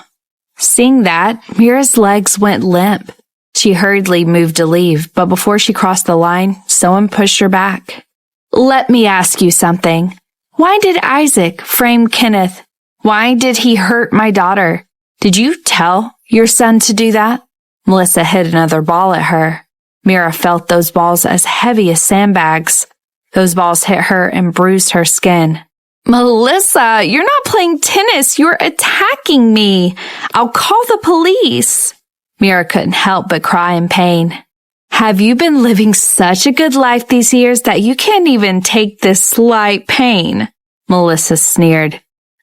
[SPEAKER 2] Seeing that, Mira's legs went limp. She hurriedly moved to leave, but before she crossed the line, someone pushed her back. Let me ask you something. Why did Isaac frame Kenneth? Why did he hurt my daughter? Did you tell your son to do that? Melissa hit another ball at her. Mira felt those balls as heavy as sandbags. Those balls hit her and bruised her skin. Melissa, you're not playing tennis. You're attacking me. I'll call the police. Mira couldn't help but cry in pain. Have you been living such a good life these years that you can't even take this slight pain? Melissa sneered.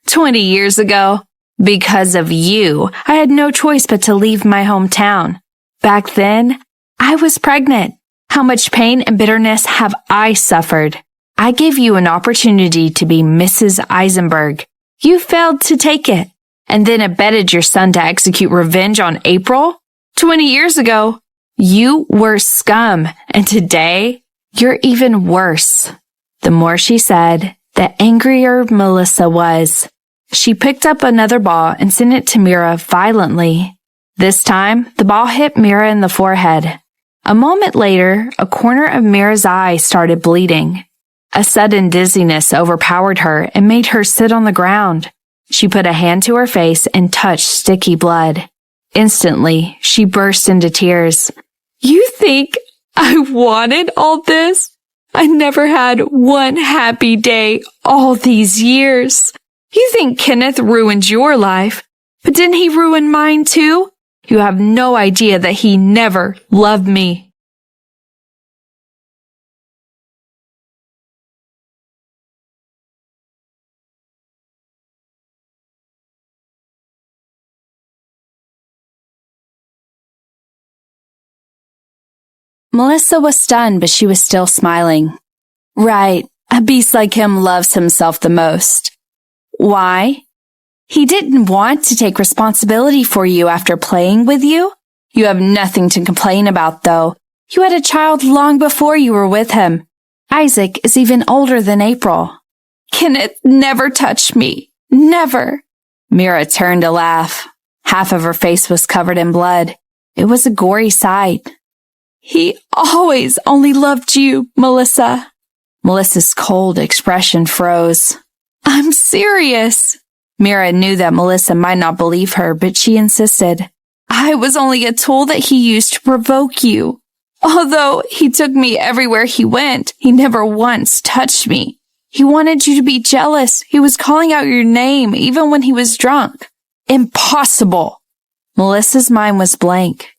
[SPEAKER 2] 20 years ago, because of you, I had no choice but to leave my hometown. Back then, I was pregnant. How much pain and bitterness have I suffered? I gave you an opportunity to be Mrs. Eisenberg. You failed to take it, and then abetted your son to execute revenge on April? 20 years ago, you were scum, and today, you're even worse. The more she said, the angrier Melissa was. She picked up another ball and sent it to Mira violently. This time, the ball hit Mira in the forehead. A moment later, a corner of Mira's eye started bleeding. A sudden dizziness overpowered her and made her sit on the ground. She put a hand to her face and touched sticky blood. Instantly, she burst into tears. You think I wanted all this? I never had one happy day all these years. You think Kenneth ruined your life, but didn't he ruin mine too? You have no idea that he never loved me. Melissa was stunned, but she was still smiling. Right, a beast like him loves himself the most. Why? He didn't want to take responsibility for you after playing with you. You have nothing to complain about, though. You had a child long before you were with him. Isaac is even older than April. Kenneth never touched me. Never. Mira turned to laugh. Half of her face was covered in blood. It was a gory sight. He always only loved you, Melissa. Melissa's cold expression froze. I'm serious. Mira knew that Melissa might not believe her, but she insisted. I was only a tool that he used to provoke you. Although he took me everywhere he went, he never once touched me. He wanted you to be jealous. He was calling out your name, even when he was drunk. Impossible! Melissa's mind was blank.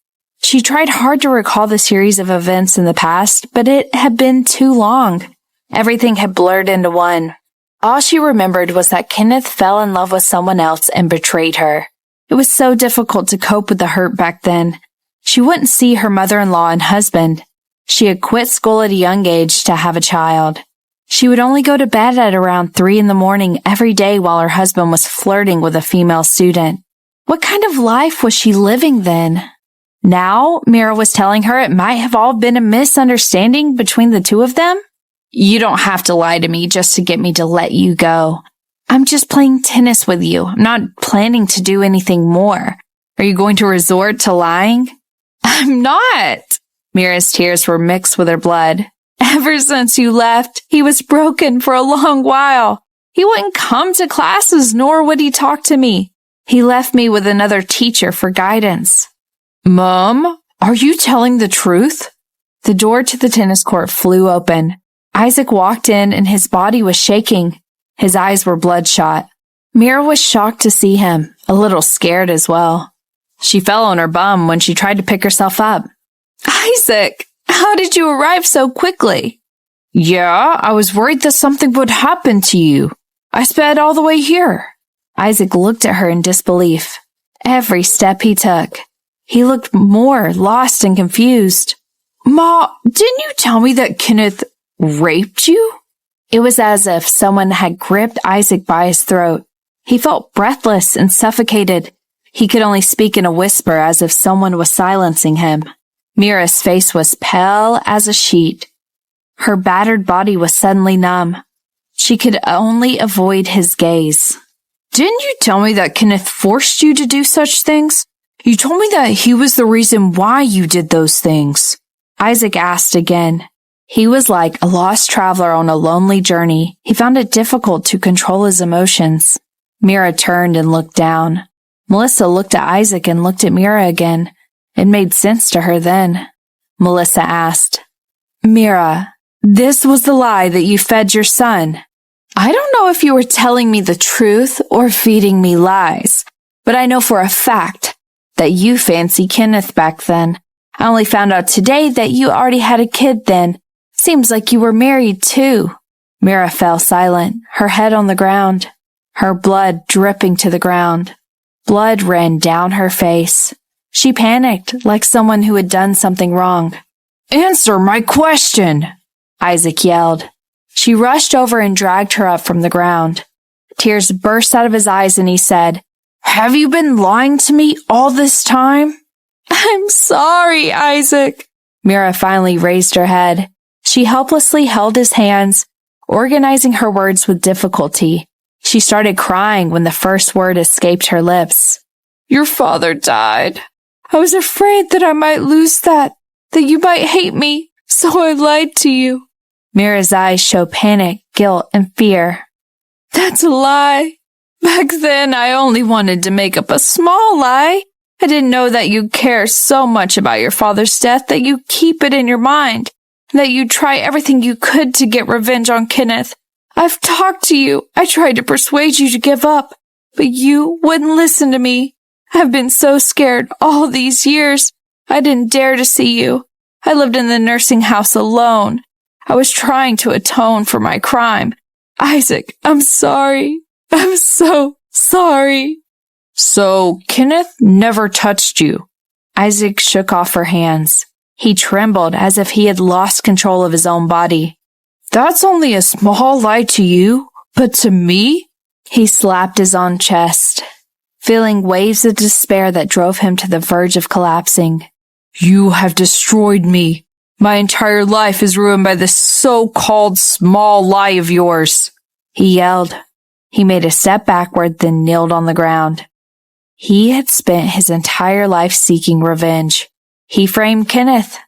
[SPEAKER 2] She tried hard to recall the series of events in the past, but it had been too long. Everything had blurred into one. All she remembered was that Kenneth fell in love with someone else and betrayed her. It was so difficult to cope with the hurt back then. She wouldn't see her mother-in-law and husband. She had quit school at a young age to have a child. She would only go to bed at around 3 a.m. every day while her husband was flirting with a female student. What kind of life was she living then? Now, Mira was telling her it might have all been a misunderstanding between the two of them. You don't have to lie to me just to get me to let you go. I'm just playing tennis with you. I'm not planning to do anything more. Are you going to resort to lying? I'm not. Mira's tears were mixed with her blood. Ever since you left, he was broken for a long while. He wouldn't come to classes, nor would he talk to me. He left me with another teacher for guidance. Mom, are you telling the truth? The door to the tennis court flew open. Isaac walked in and his body was shaking. His eyes were bloodshot. Mira was shocked to see him, a little scared as well. She fell on her bum when she tried to pick herself up. Isaac, how did you arrive so quickly? Yeah, I was worried that something would happen to you. I sped all the way here. Isaac looked at her in disbelief. Every step he took, he looked more lost and confused. Ma, didn't you tell me that Kenneth raped you? It was as if someone had gripped Isaac by his throat. He felt breathless and suffocated. He could only speak in a whisper as if someone was silencing him. Mira's face was pale as a sheet. Her battered body was suddenly numb. She could only avoid his gaze. Didn't you tell me that Kenneth forced you to do such things? You told me that he was the reason why you did those things. Isaac asked again. He was like a lost traveler on a lonely journey. He found it difficult to control his emotions. Mira turned and looked down. Melissa looked at Isaac and looked at Mira again. It made sense to her then. Melissa asked, Mira, this was the lie that you fed your son. I don't know if you were telling me the truth or feeding me lies, but I know for a fact that you fancy Kenneth back then. I only found out today that you already had a kid then. Seems like you were married too. Mira fell silent, her head on the ground, her blood dripping to the ground. Blood ran down her face. She panicked like someone who had done something wrong. Answer my question, Isaac yelled. She rushed over and dragged her up from the ground. Tears burst out of his eyes and he said, Have you been lying to me all this time? I'm sorry, Isaac. Mira finally raised her head. She helplessly held his hands, organizing her words with difficulty. She started crying when the first word escaped her lips. Your father died. I was afraid that I might lose that you might hate me, so I lied to you. Mira's eyes showed panic, guilt, and fear. That's a lie. Back then, I only wanted to make up a small lie. I didn't know that you care so much about your father's death that you keep it in your mind, that you try everything you could to get revenge on Kenneth. I've talked to you. I tried to persuade you to give up, but you wouldn't listen to me. I've been so scared all these years. I didn't dare to see you. I lived in the nursing house alone. I was trying to atone for my crime. Isaac, I'm sorry. I'm so sorry. So, Kenneth never touched you? Isaac shook off her hands. He trembled as if he had lost control of his own body. That's only a small lie to you, but to me? He slapped his own chest, feeling waves of despair that drove him to the verge of collapsing. You have destroyed me. My entire life is ruined by this so-called small lie of yours, he yelled. He made a step backward, then kneeled on the ground. He had spent his entire life seeking revenge. He framed Kenneth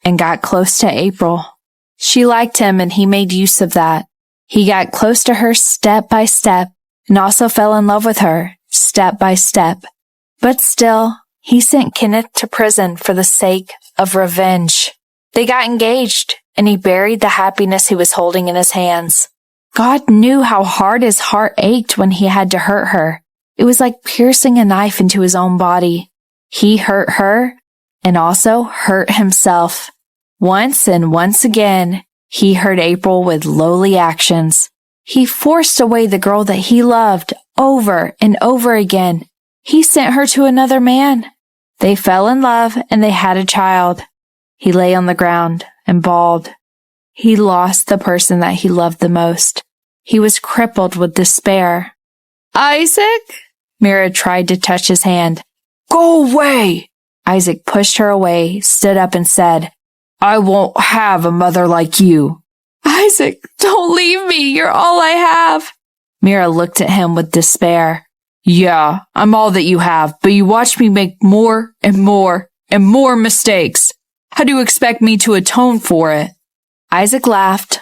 [SPEAKER 2] and got close to April. She liked him and he made use of that. He got close to her step by step and also fell in love with her, step by step. But still, he sent Kenneth to prison for the sake of revenge. They got engaged, and he buried the happiness he was holding in his hands. God knew how hard his heart ached when he had to hurt her. It was like piercing a knife into his own body. He hurt her and also hurt himself. Once and once again, he hurt April with lowly actions. He forced away the girl that he loved over and over again. He sent her to another man. They fell in love and they had a child. He lay on the ground and bawled. He lost the person that he loved the most. He was crippled with despair. Isaac? Mira tried to touch his hand. Go away! Isaac pushed her away, stood up and said, I won't have a mother like you. Isaac, don't leave me. You're all I have. Mira looked at him with despair. Yeah, I'm all that you have, but you watch me make more and more and more mistakes. How do you expect me to atone for it? Isaac laughed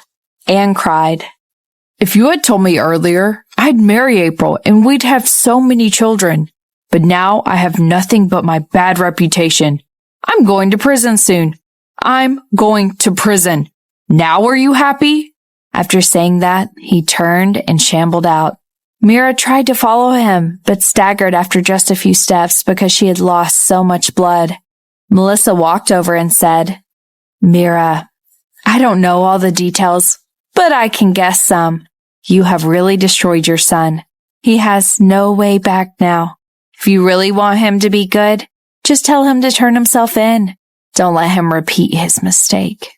[SPEAKER 2] and cried. If you had told me earlier, I'd marry April and we'd have so many children. But now I have nothing but my bad reputation. I'm going to prison soon. I'm going to prison. Now are you happy? After saying that, he turned and shambled out. Mira tried to follow him, but staggered after just a few steps because she had lost so much blood. Melissa walked over and said, Mira, I don't know all the details, but I can guess some. You have really destroyed your son. He has no way back now. If you really want him to be good, just tell him to turn himself in. Don't let him repeat his mistake.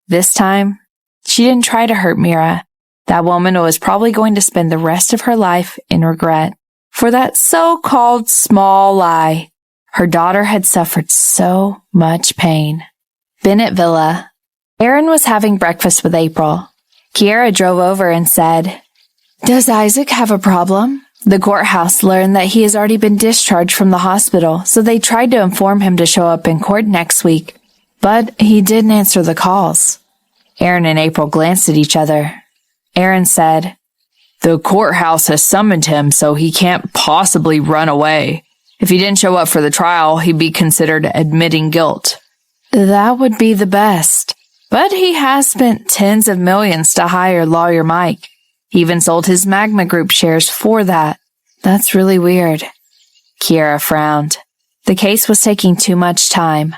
[SPEAKER 2] This time, she didn't try to hurt Mira. That woman was probably going to spend the rest of her life in regret for that so-called small lie. Her daughter had suffered so much pain. Bennett Villa. Aaron was having breakfast with April. Kiera drove over and said, Does Isaac have a problem? The courthouse learned that he has already been discharged from the hospital, so they tried to inform him to show up in court next week. But he didn't answer the calls. Aaron and April glanced at each other. Aaron said, The courthouse has summoned him, so he can't possibly run away. If he didn't show up for the trial, he'd be considered admitting guilt. That would be the best. But he has spent tens of millions to hire Lawyer Mike. He even sold his Magma Group shares for that. That's really weird. Kiera frowned. The case was taking too much time.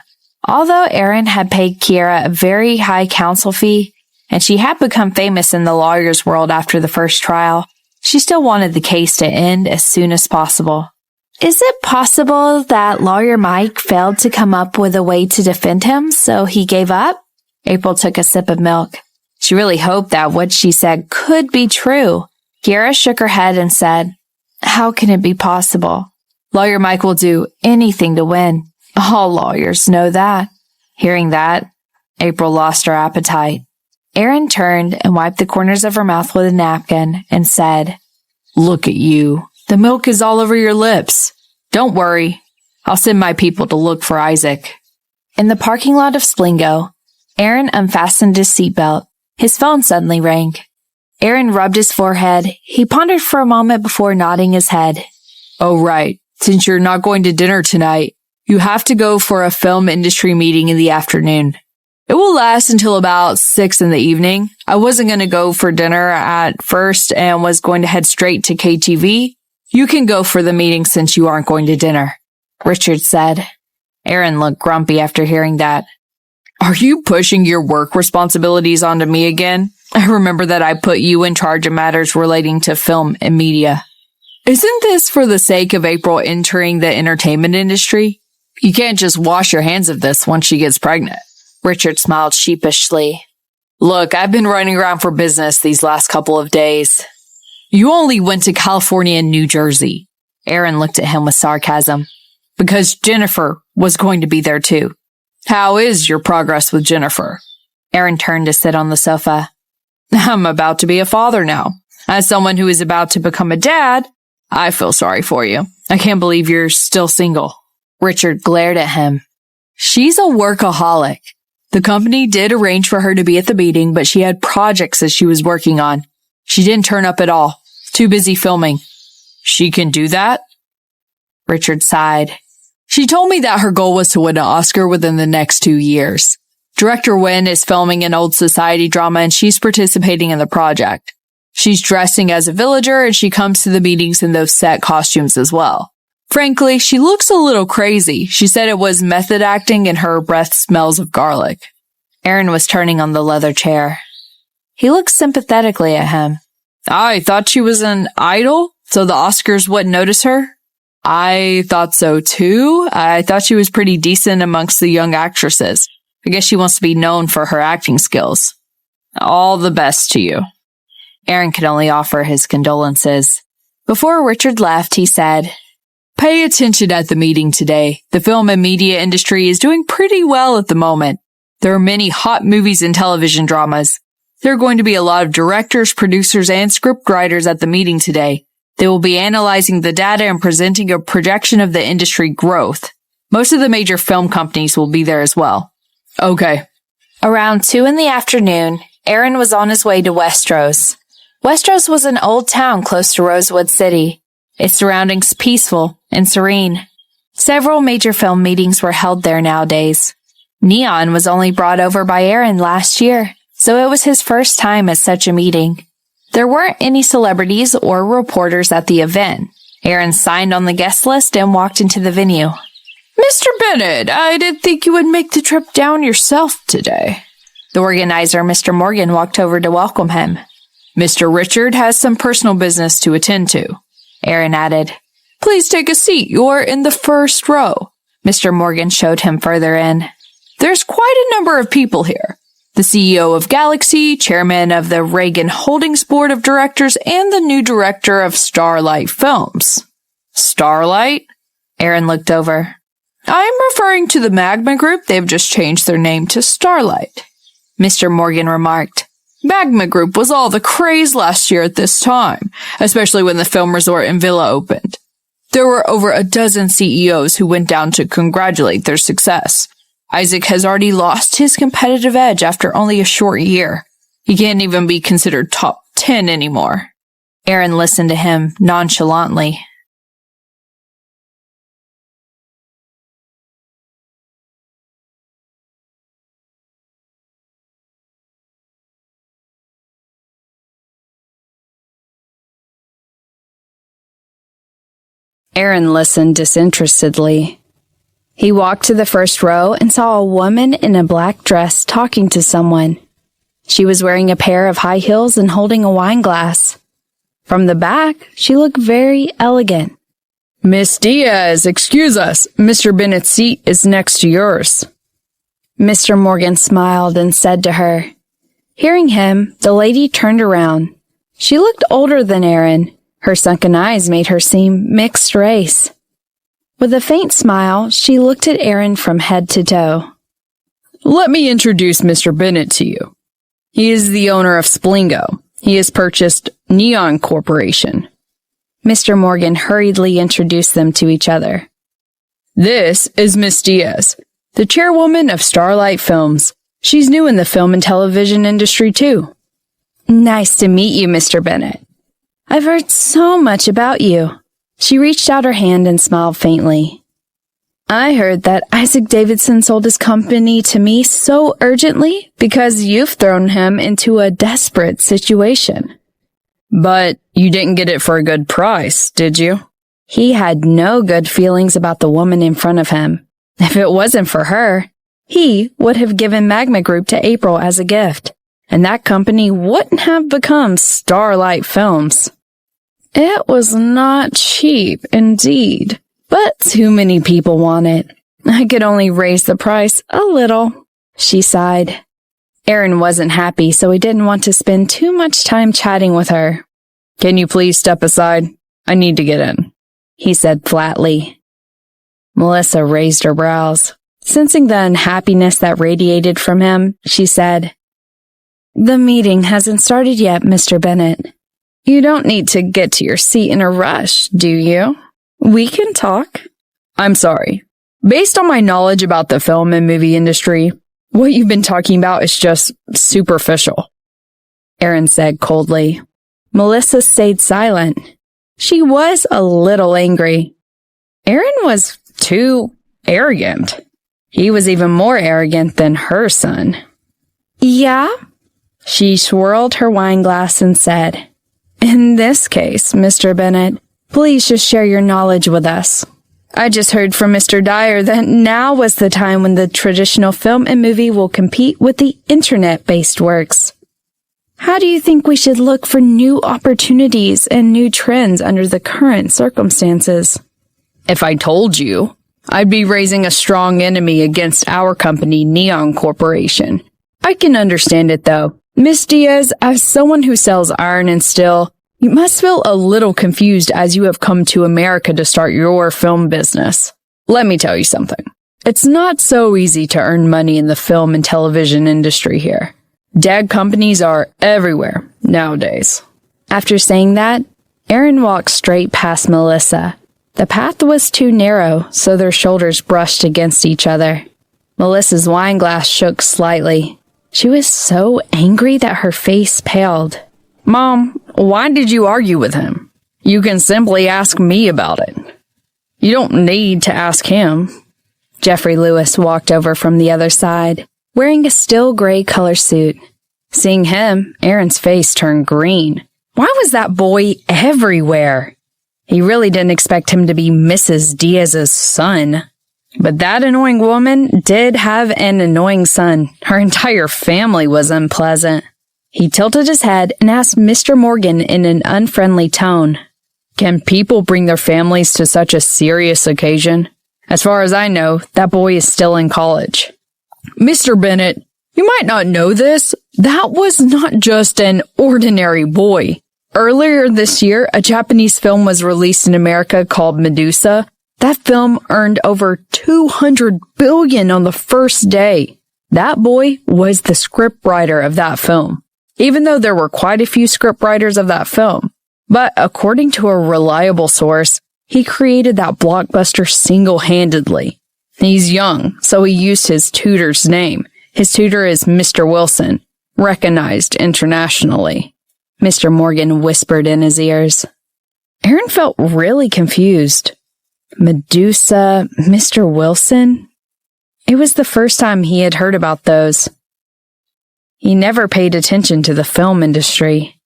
[SPEAKER 2] Although Aaron had paid Kiera a very high counsel fee, and she had become famous in the lawyer's world after the first trial, she still wanted the case to end as soon as possible. Is it possible that Lawyer Mike failed to come up with a way to defend him, so he gave up? April took a sip of milk. She really hoped that what she said could be true. Kiera shook her head and said, How can it be possible? Lawyer Mike will do anything to win. All lawyers know that. Hearing that, April lost her appetite. Aaron turned and wiped the corners of her mouth with a napkin and said, Look at you. The milk is all over your lips. Don't worry. I'll send my people to look for Isaac. In the parking lot of Splingo, Aaron unfastened his seatbelt. His phone suddenly rang. Aaron rubbed his forehead. He pondered for a moment before nodding his head. Oh, right. Since you're not going to dinner tonight, you have to go for a film industry meeting in the afternoon. It will last until about 6 in the evening. I wasn't going to go for dinner at first and was going to head straight to KTV. You can go for the meeting since you aren't going to dinner, Richard said. Aaron looked grumpy after hearing that. Are you pushing your work responsibilities onto me again? I remember that I put you in charge of matters relating to film and media. Isn't this for the sake of April entering the entertainment industry? You can't just wash your hands of this once she gets pregnant. Richard smiled sheepishly. Look, I've been running around for business these last couple of days. You only went to California and New Jersey. Aaron looked at him with sarcasm. Because Jennifer was going to be there too. How is your progress with Jennifer? Aaron turned to sit on the sofa. I'm about to be a father now. As someone who is about to become a dad, I feel sorry for you. I can't believe you're still single. Richard glared at him. She's a workaholic. The company did arrange for her to be at the meeting, but she had projects that she was working on. She didn't turn up at all. Too busy filming.
[SPEAKER 1] She can do that? Richard sighed. She told me that her goal was to win an Oscar within the next 2 years. Director Nguyen is filming an old society drama and she's participating in the project. She's dressing as a villager and she comes to the meetings in those set costumes as well. Frankly, she looks a little crazy. She said it was method acting and her breath smells of garlic. Aaron was turning on the leather chair. He looked sympathetically at him. I thought she was an idol, so the Oscars wouldn't notice her. I thought so too. I thought she was pretty decent amongst the young actresses. I guess she wants to be known for her acting skills. All the best to you. Aaron could only offer his condolences. Before Richard left, he said, Pay attention at the meeting today. The film and media industry is doing pretty well at the moment. There are many hot movies and television dramas. There are going to be a lot of directors, producers, and scriptwriters at the meeting today. They will be analyzing the data and presenting a projection of the industry growth. Most of the major film companies will be there as well. Okay.
[SPEAKER 2] Around 2 p.m, Aaron was on his way to Westeros. Westeros was an old town close to Rosewood City. Its surroundings peaceful and serene. Several major film meetings were held there nowadays. Neon was only brought over by Aaron last year, so it was his first time at such a meeting. There weren't any celebrities or reporters at the event. Aaron signed on the guest list and walked into the venue.
[SPEAKER 1] Mr. Bennett, I didn't think you would make the trip down yourself today.
[SPEAKER 2] The organizer, Mr. Morgan, walked over to welcome him.
[SPEAKER 1] Mr. Richard has some personal business to attend to.
[SPEAKER 2] Aaron added,
[SPEAKER 1] Please take a seat. You're in the first row.
[SPEAKER 2] Mr. Morgan showed him further in.
[SPEAKER 1] There's quite a number of people here. The CEO of Galaxy, chairman of the Reagan Holdings Board of Directors, and the new director of Starlight Films. Starlight?
[SPEAKER 2] Aaron looked over.
[SPEAKER 1] I'm referring to the Magma Group. They've just changed their name to Starlight.
[SPEAKER 2] Mr. Morgan remarked.
[SPEAKER 1] Magma Group was all the craze last year at this time, especially when the film resort and villa opened. There were over a dozen CEOs who went down to congratulate their success. Isaac has already lost his competitive edge after only a short year. He can't even be considered top 10 anymore.
[SPEAKER 2] Aaron listened to him nonchalantly. Aaron listened disinterestedly. He walked to the first row and saw a woman in a black dress talking to someone. She was wearing a pair of high heels and holding a wine glass. From the back, she looked very elegant.
[SPEAKER 1] Miss Diaz, excuse us. Mr. Bennett's seat is next to yours.
[SPEAKER 2] Mr. Morgan smiled and said to her. Hearing him, the lady turned around. She looked older than Aaron. Her sunken eyes made her seem mixed race. With a faint smile, she looked at Aaron from head to toe.
[SPEAKER 1] Let me introduce Mr. Bennett to you. He is the owner of Splingo. He has purchased Neon Corporation.
[SPEAKER 2] Mr. Morgan hurriedly introduced them to each other.
[SPEAKER 1] This is Miss Diaz, the chairwoman of Starlight Films. She's new in the film and television industry, too.
[SPEAKER 2] Nice to meet you, Mr. Bennett. I've heard so much about you. She reached out her hand and smiled faintly. I heard that Isaac Davidson sold his company to me so urgently because you've thrown him into a desperate situation.
[SPEAKER 1] But you didn't get it for a good price, did you?
[SPEAKER 2] He had no good feelings about the woman in front of him. If it wasn't for her, he would have given Magma Group to April as a gift, and that company wouldn't have become Starlight Films. It was not cheap, indeed, but too many people want it. I could only raise the price a little, she sighed. Aaron wasn't happy, so he didn't want to spend too much time chatting with her.
[SPEAKER 1] Can you please step aside? I need to get in,
[SPEAKER 2] he said flatly. Melissa raised her brows. Sensing the unhappiness that radiated from him, she said, The meeting hasn't started yet, Mr. Bennett. You don't need to get to your seat in a rush, do you? We can talk.
[SPEAKER 1] I'm sorry. Based on my knowledge about the film and movie industry, what you've been talking about is just superficial,
[SPEAKER 2] Aaron said coldly. Melissa stayed silent. She was a little angry. Aaron was too arrogant. He was even more arrogant than her son. Yeah? She swirled her wine glass and said, "In this case, Mr. Bennett, please just share your knowledge with us. I just heard from Mr. Dyer that now was the time when the traditional film and movie will compete with the internet-based works. How do you think we should look for new opportunities and new trends under the current circumstances?"
[SPEAKER 1] If I told you, I'd be raising a strong enemy against our company, Neon Corporation. I can understand it, though. Miss Diaz, as someone who sells iron and steel, you must feel a little confused as you have come to America to start your film business. Let me tell you something. It's not so easy to earn money in the film and television industry here. Dead companies are everywhere nowadays.
[SPEAKER 2] After saying that, Aaron walked straight past Melissa. The path was too narrow, so their shoulders brushed against each other. Melissa's wine glass shook slightly. She was so angry that her face paled.
[SPEAKER 1] Mom, why did you argue with him? You can simply ask me about it. You don't need to ask him.
[SPEAKER 2] Jeffrey Lewis walked over from the other side, wearing a still gray color suit. Seeing him, Aaron's face turned green. Why was that boy everywhere? He really didn't expect him to be Mrs. Diaz's son. But that annoying woman did have an annoying son. Her entire family was unpleasant. He tilted his head and asked Mr. Morgan in an unfriendly tone, "Can people bring their families to such a serious occasion? As far as I know, that boy is still in college." Mr. Bennett, you might not know this. That was not just an ordinary boy. Earlier this year, a Japanese film was released in America called Medusa. That film earned over $200 billion on the first day. That boy was the scriptwriter of that film, even though there were quite a few scriptwriters of that film. But according to a reliable source, he created that blockbuster single-handedly. He's young, so he used his tutor's name. His tutor is Mr. Wilson, recognized internationally. Mr. Morgan whispered in his ears. Aaron felt really confused. Medusa, Mr. Wilson? It was the first time he had heard about those. He never paid attention to the film industry.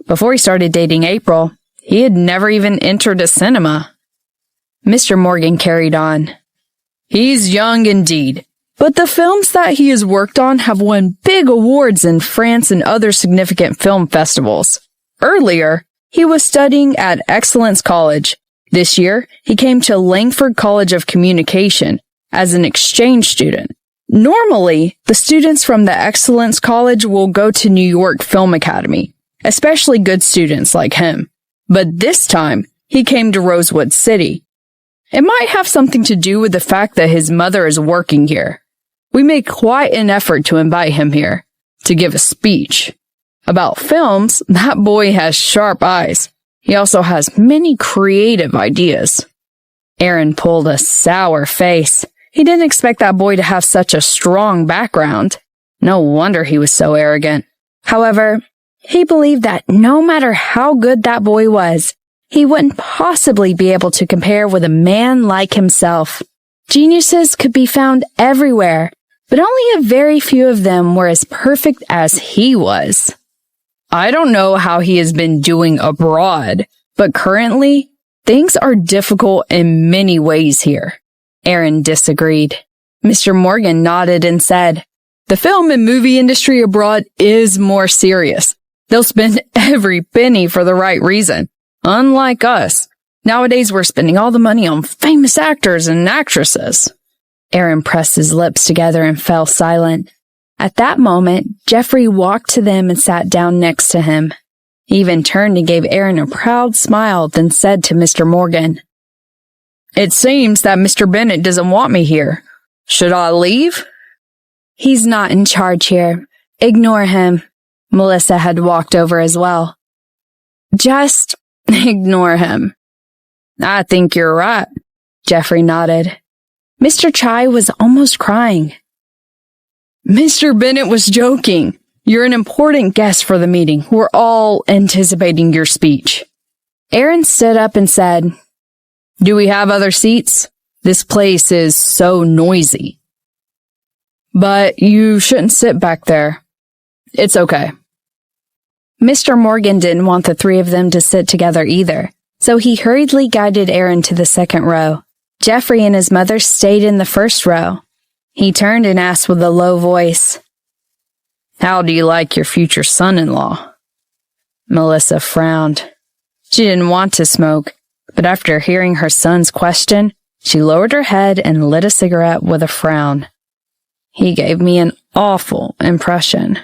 [SPEAKER 2] Before he started dating April, he had never even entered a cinema. Mr. Morgan carried on. He's young indeed, but the films that he has worked on have won big awards in France and other significant film festivals. Earlier, he was studying at Excellence College. This year, he came to Langford College of Communication as an exchange student. Normally, the students from the Excellence College will go to New York Film Academy, especially good students like him. But this time, he came to Rosewood City. It might have something to do with the fact that his mother is working here. We made quite an effort to invite him here to give a speech. About films, that boy has sharp eyes. He also has many creative ideas. Aaron pulled a sour face. He didn't expect that boy to have such a strong background. No wonder he was so arrogant. However, he believed that no matter how good that boy was, he wouldn't possibly be able to compare with a man like himself. Geniuses could be found everywhere, but only a very few of them were as perfect as he was. I don't know how he has been doing abroad, but currently, things are difficult in many ways here. Aaron disagreed. Mr. Morgan nodded and said, "The film and movie industry abroad is more serious. They'll spend every penny for the right reason. Unlike us, nowadays we're spending all the money on famous actors and actresses." Aaron pressed his lips together and fell silent. At that moment, Jeffrey walked to them and sat down next to him. He even turned and gave Aaron a proud smile, then said to Mr. Morgan, "It seems that Mr. Bennett doesn't want me here. Should I leave?" "He's not in charge here. Ignore him." Melissa had walked over as well. "Just ignore him." "I think you're right." Jeffrey nodded. Mr. Chai was almost crying. "Mr. Bennett was joking. You're an important guest for the meeting. We're all anticipating your speech."
[SPEAKER 1] Aaron stood up and said, "Do we have other seats? This place is so noisy." "But you shouldn't sit back there. It's okay." Mr. Morgan didn't want the three of them to sit together either, so he hurriedly guided Aaron to the second row. Jeffrey and his mother stayed in the first row. He turned and asked with a low voice, "How do you like your future son-in-law?" Melissa frowned. She didn't want to smoke, but after hearing her son's question, she lowered her head and lit a cigarette with a frown. "He gave me an awful impression.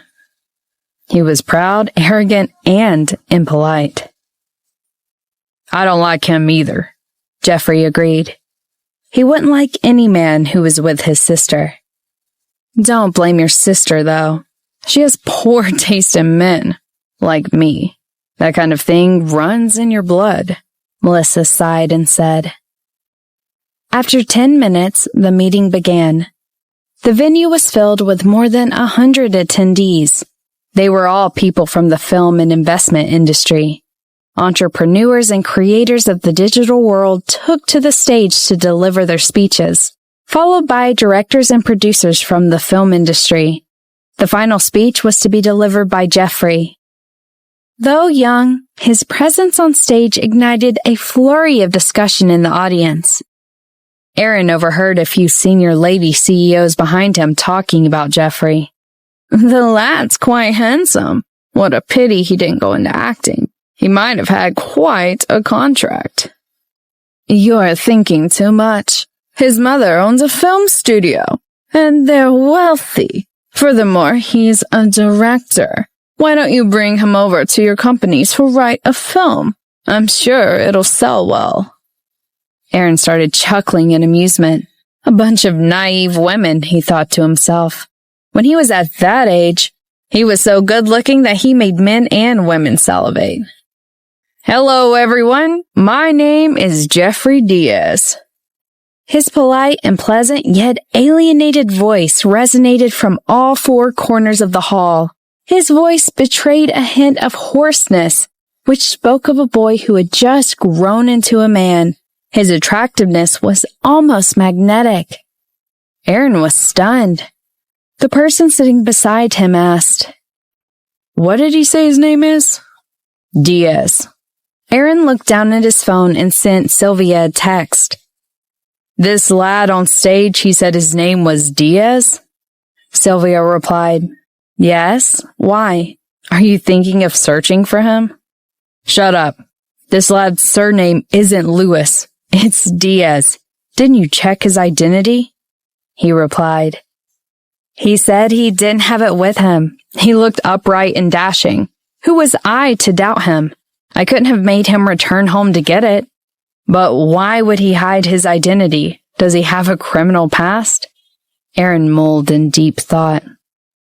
[SPEAKER 1] He was proud, arrogant, and impolite." "I don't like him either," Jeffrey agreed. He wouldn't like any man who was with his sister. "Don't blame your sister, though. She has poor taste in men, like me. That kind of thing runs in your blood," Melissa sighed and said. After 10 minutes, the meeting began. The venue was filled with more than 100 attendees. They were all people from the film and investment industry. Entrepreneurs and creators of the digital world took to the stage to deliver their speeches, followed by directors and producers from the film industry. The final speech was to be delivered by Jeffrey. Though young, his presence on stage ignited a flurry of discussion in the audience. Aaron overheard a few senior lady CEOs behind him talking about Jeffrey. "The lad's quite handsome. What a pity he didn't go into acting. He might have had quite a contract." "You're thinking too much. His mother owns a film studio, and they're wealthy. Furthermore, he's a director. Why don't you bring him over to your company to write a film? I'm sure it'll sell well." Aaron started chuckling in amusement. A bunch of naive women, he thought to himself. When he was at that age, he was so good-looking that he made men and women salivate. "Hello, everyone. My name is Jeffrey Diaz." His polite and pleasant yet alienated voice resonated from all four corners of the hall. His voice betrayed a hint of hoarseness, which spoke of a boy who had just grown into a man. His attractiveness was almost magnetic. Aaron was stunned. The person sitting beside him asked, "What did he say his name is?" "Diaz." Aaron looked down at his phone and sent Sylvia a text. "This lad on stage, he said his name was Diaz?" Sylvia replied, "Yes, why? Are you thinking of searching for him?" "Shut up. This lad's surname isn't Lewis. It's Diaz. Didn't you check his identity?" He replied. "He said he didn't have it with him. He looked upright and dashing. Who was I to doubt him? I couldn't have made him return home to get it. But why would he hide his identity? Does he have a criminal past?" Aaron mulled in deep thought.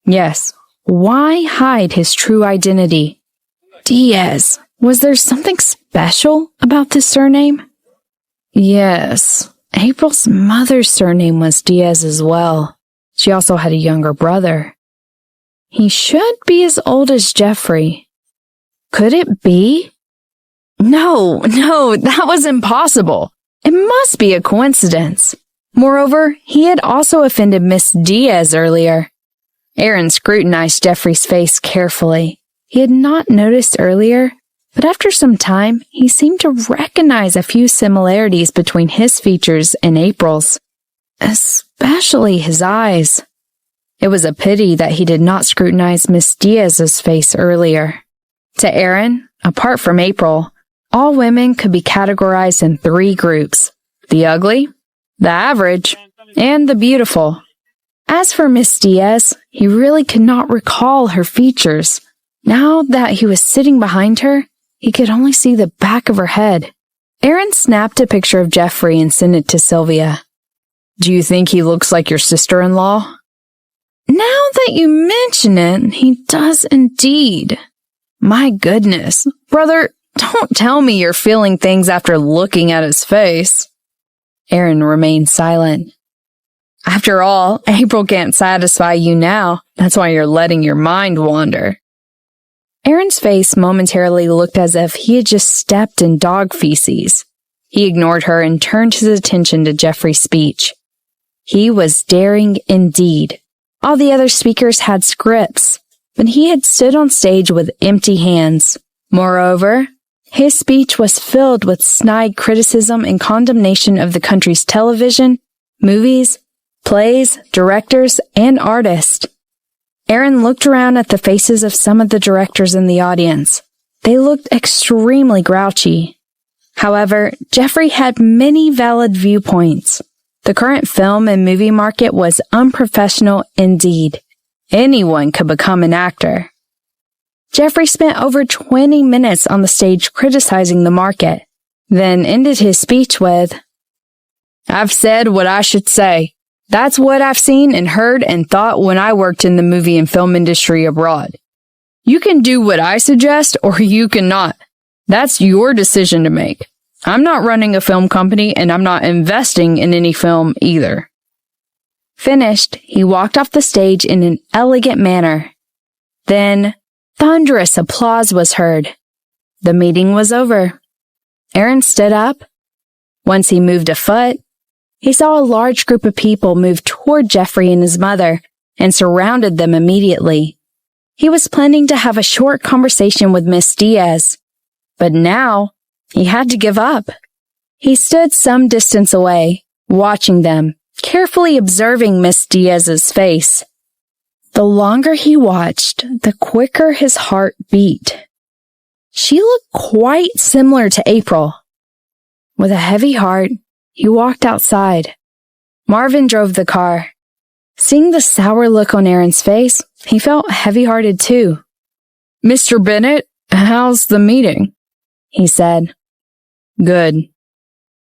[SPEAKER 1] Yes, why hide his true identity? Diaz. Was there something special about this surname? Yes, April's mother's surname was Diaz as well. She also had a younger brother. He should be as old as Jeffrey. Could it be? No, that was impossible. It must be a coincidence. Moreover, he had also offended Miss Diaz earlier. Aaron scrutinized Jeffrey's face carefully. He had not noticed earlier, but after some time, he seemed to recognize a few similarities between his features and April's, especially his eyes. It was a pity that he did not scrutinize Miss Diaz's face earlier. To Aaron, apart from April, all women could be categorized in 3 groups: the ugly, the average, and the beautiful. As for Miss Diaz, he really could not recall her features. Now that he was sitting behind her, he could only see the back of her head. Aaron snapped a picture of Jeffrey and sent it to Sylvia. Do you think he looks like your sister-in-law? Now that you mention it, he does indeed. My goodness, brother, don't tell me you're feeling things after looking at his face. Aaron remained silent. After all, April can't satisfy you now. That's why you're letting your mind wander.
[SPEAKER 2] Aaron's face momentarily looked as if he had just stepped in dog feces. He ignored her and turned his attention to Jeffrey's speech. He was daring indeed. All the other speakers had scripts, but he had stood on stage with empty hands. Moreover, his speech was filled with snide criticism and condemnation of the country's television, movies, plays, directors, and artists. Aaron looked around at the faces of some of the directors in the audience. They looked extremely grouchy. However, Jeffrey had many valid viewpoints. The current film and movie market was unprofessional indeed. Anyone could become an actor. Jeffrey spent over 20 minutes on the stage criticizing the market, then ended his speech with, "I've said what I should say. That's what I've seen and heard and thought when I worked in the movie and film industry abroad. You can do what I suggest or you cannot. That's your decision to make. I'm not running a film company and I'm not investing in any film either." Finished, he walked off the stage in an elegant manner. Then, thunderous applause was heard. The meeting was over. Aaron stood up. Once he moved a foot, he saw a large group of people move toward Jeffrey and his mother and surrounded them immediately. He was planning to have a short conversation with Miss Diaz, but now he had to give up. He stood some distance away, watching them, carefully observing Miss Diaz's face. The longer he watched, the quicker his heart beat. She looked quite similar to April. With a heavy heart, he walked outside. Marvin drove the car. Seeing the sour look on Aaron's face, he felt heavy-hearted too. "Mr. Bennett, how's the meeting?" he said. "Good,"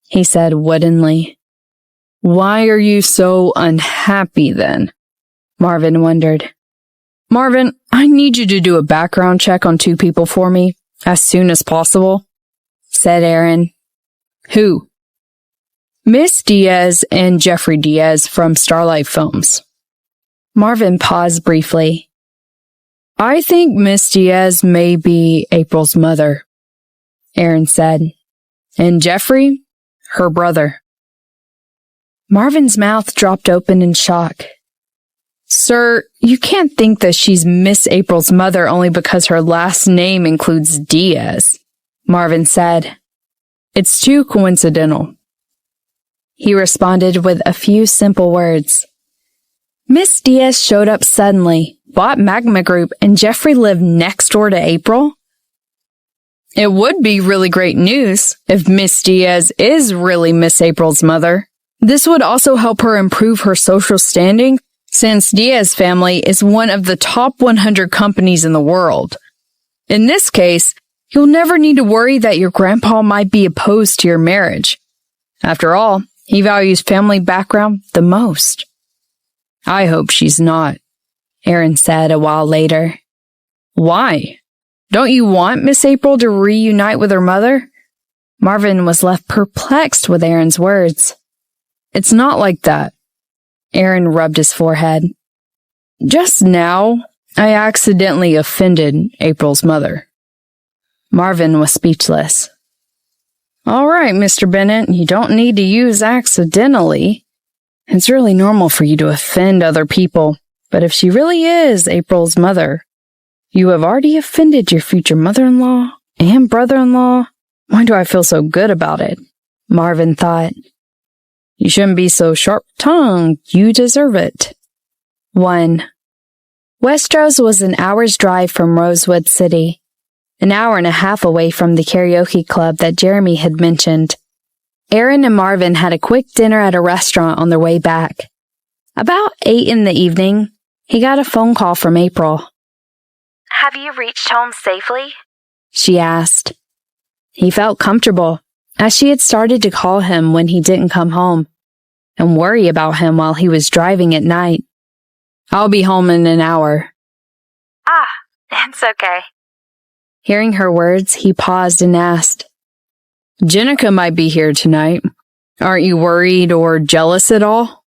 [SPEAKER 2] he said woodenly. "Why are you so unhappy then?" Marvin wondered. "Marvin, I need you to do a background check on 2 people for me, as soon as possible," said Aaron. "Who?" "Miss Diaz and Jeffrey Diaz from Starlight Films." Marvin paused briefly. "I think Miss Diaz may be April's mother," Aaron said. "And Jeffrey, her brother." Marvin's mouth dropped open in shock. "Sir, you can't think that she's Miss April's mother only because her last name includes Diaz," Marvin said. "It's too coincidental." He responded with a few simple words. Miss Diaz showed up suddenly, bought Magma Group, and Jeffrey lived next door to April? It would be really great news if Miss Diaz is really Miss April's mother. This would also help her improve her social standing, since Diaz family is one of the top 100 companies in the world. In this case, you'll never need to worry that your grandpa might be opposed to your marriage. After all, he values family background the most. "I hope she's not," Aaron said a while later. "Why? Don't you want Miss April to reunite with her mother?" Marvin was left perplexed with Aaron's words. "It's not like that." Aaron rubbed his forehead. "Just now, I accidentally offended April's mother." Marvin was speechless. "All right, Mr. Bennett, you don't need to use accidentally. It's really normal for you to offend other people, but if she really is April's mother, you have already offended your future mother-in-law and brother-in-law. Why do I feel so good about it?" Marvin thought. "You shouldn't be so sharp-tongued. You deserve it." 1. Westro's was an hour's drive from Rosewood City, an hour and a half away from the karaoke club that Jeremy had mentioned. Aaron and Marvin had a quick dinner at a restaurant on their way back. About 8 in the evening, he got a phone call from April.
[SPEAKER 4] "Have you reached home safely?"
[SPEAKER 2] she asked. He felt comfortable, as she had started to call him when he didn't come home, and worry about him while he was driving at night. "I'll be home in an hour."
[SPEAKER 4] "Ah, it's okay."
[SPEAKER 2] Hearing her words, he paused and asked, "Jenica might be here tonight. Aren't you worried or jealous at all?"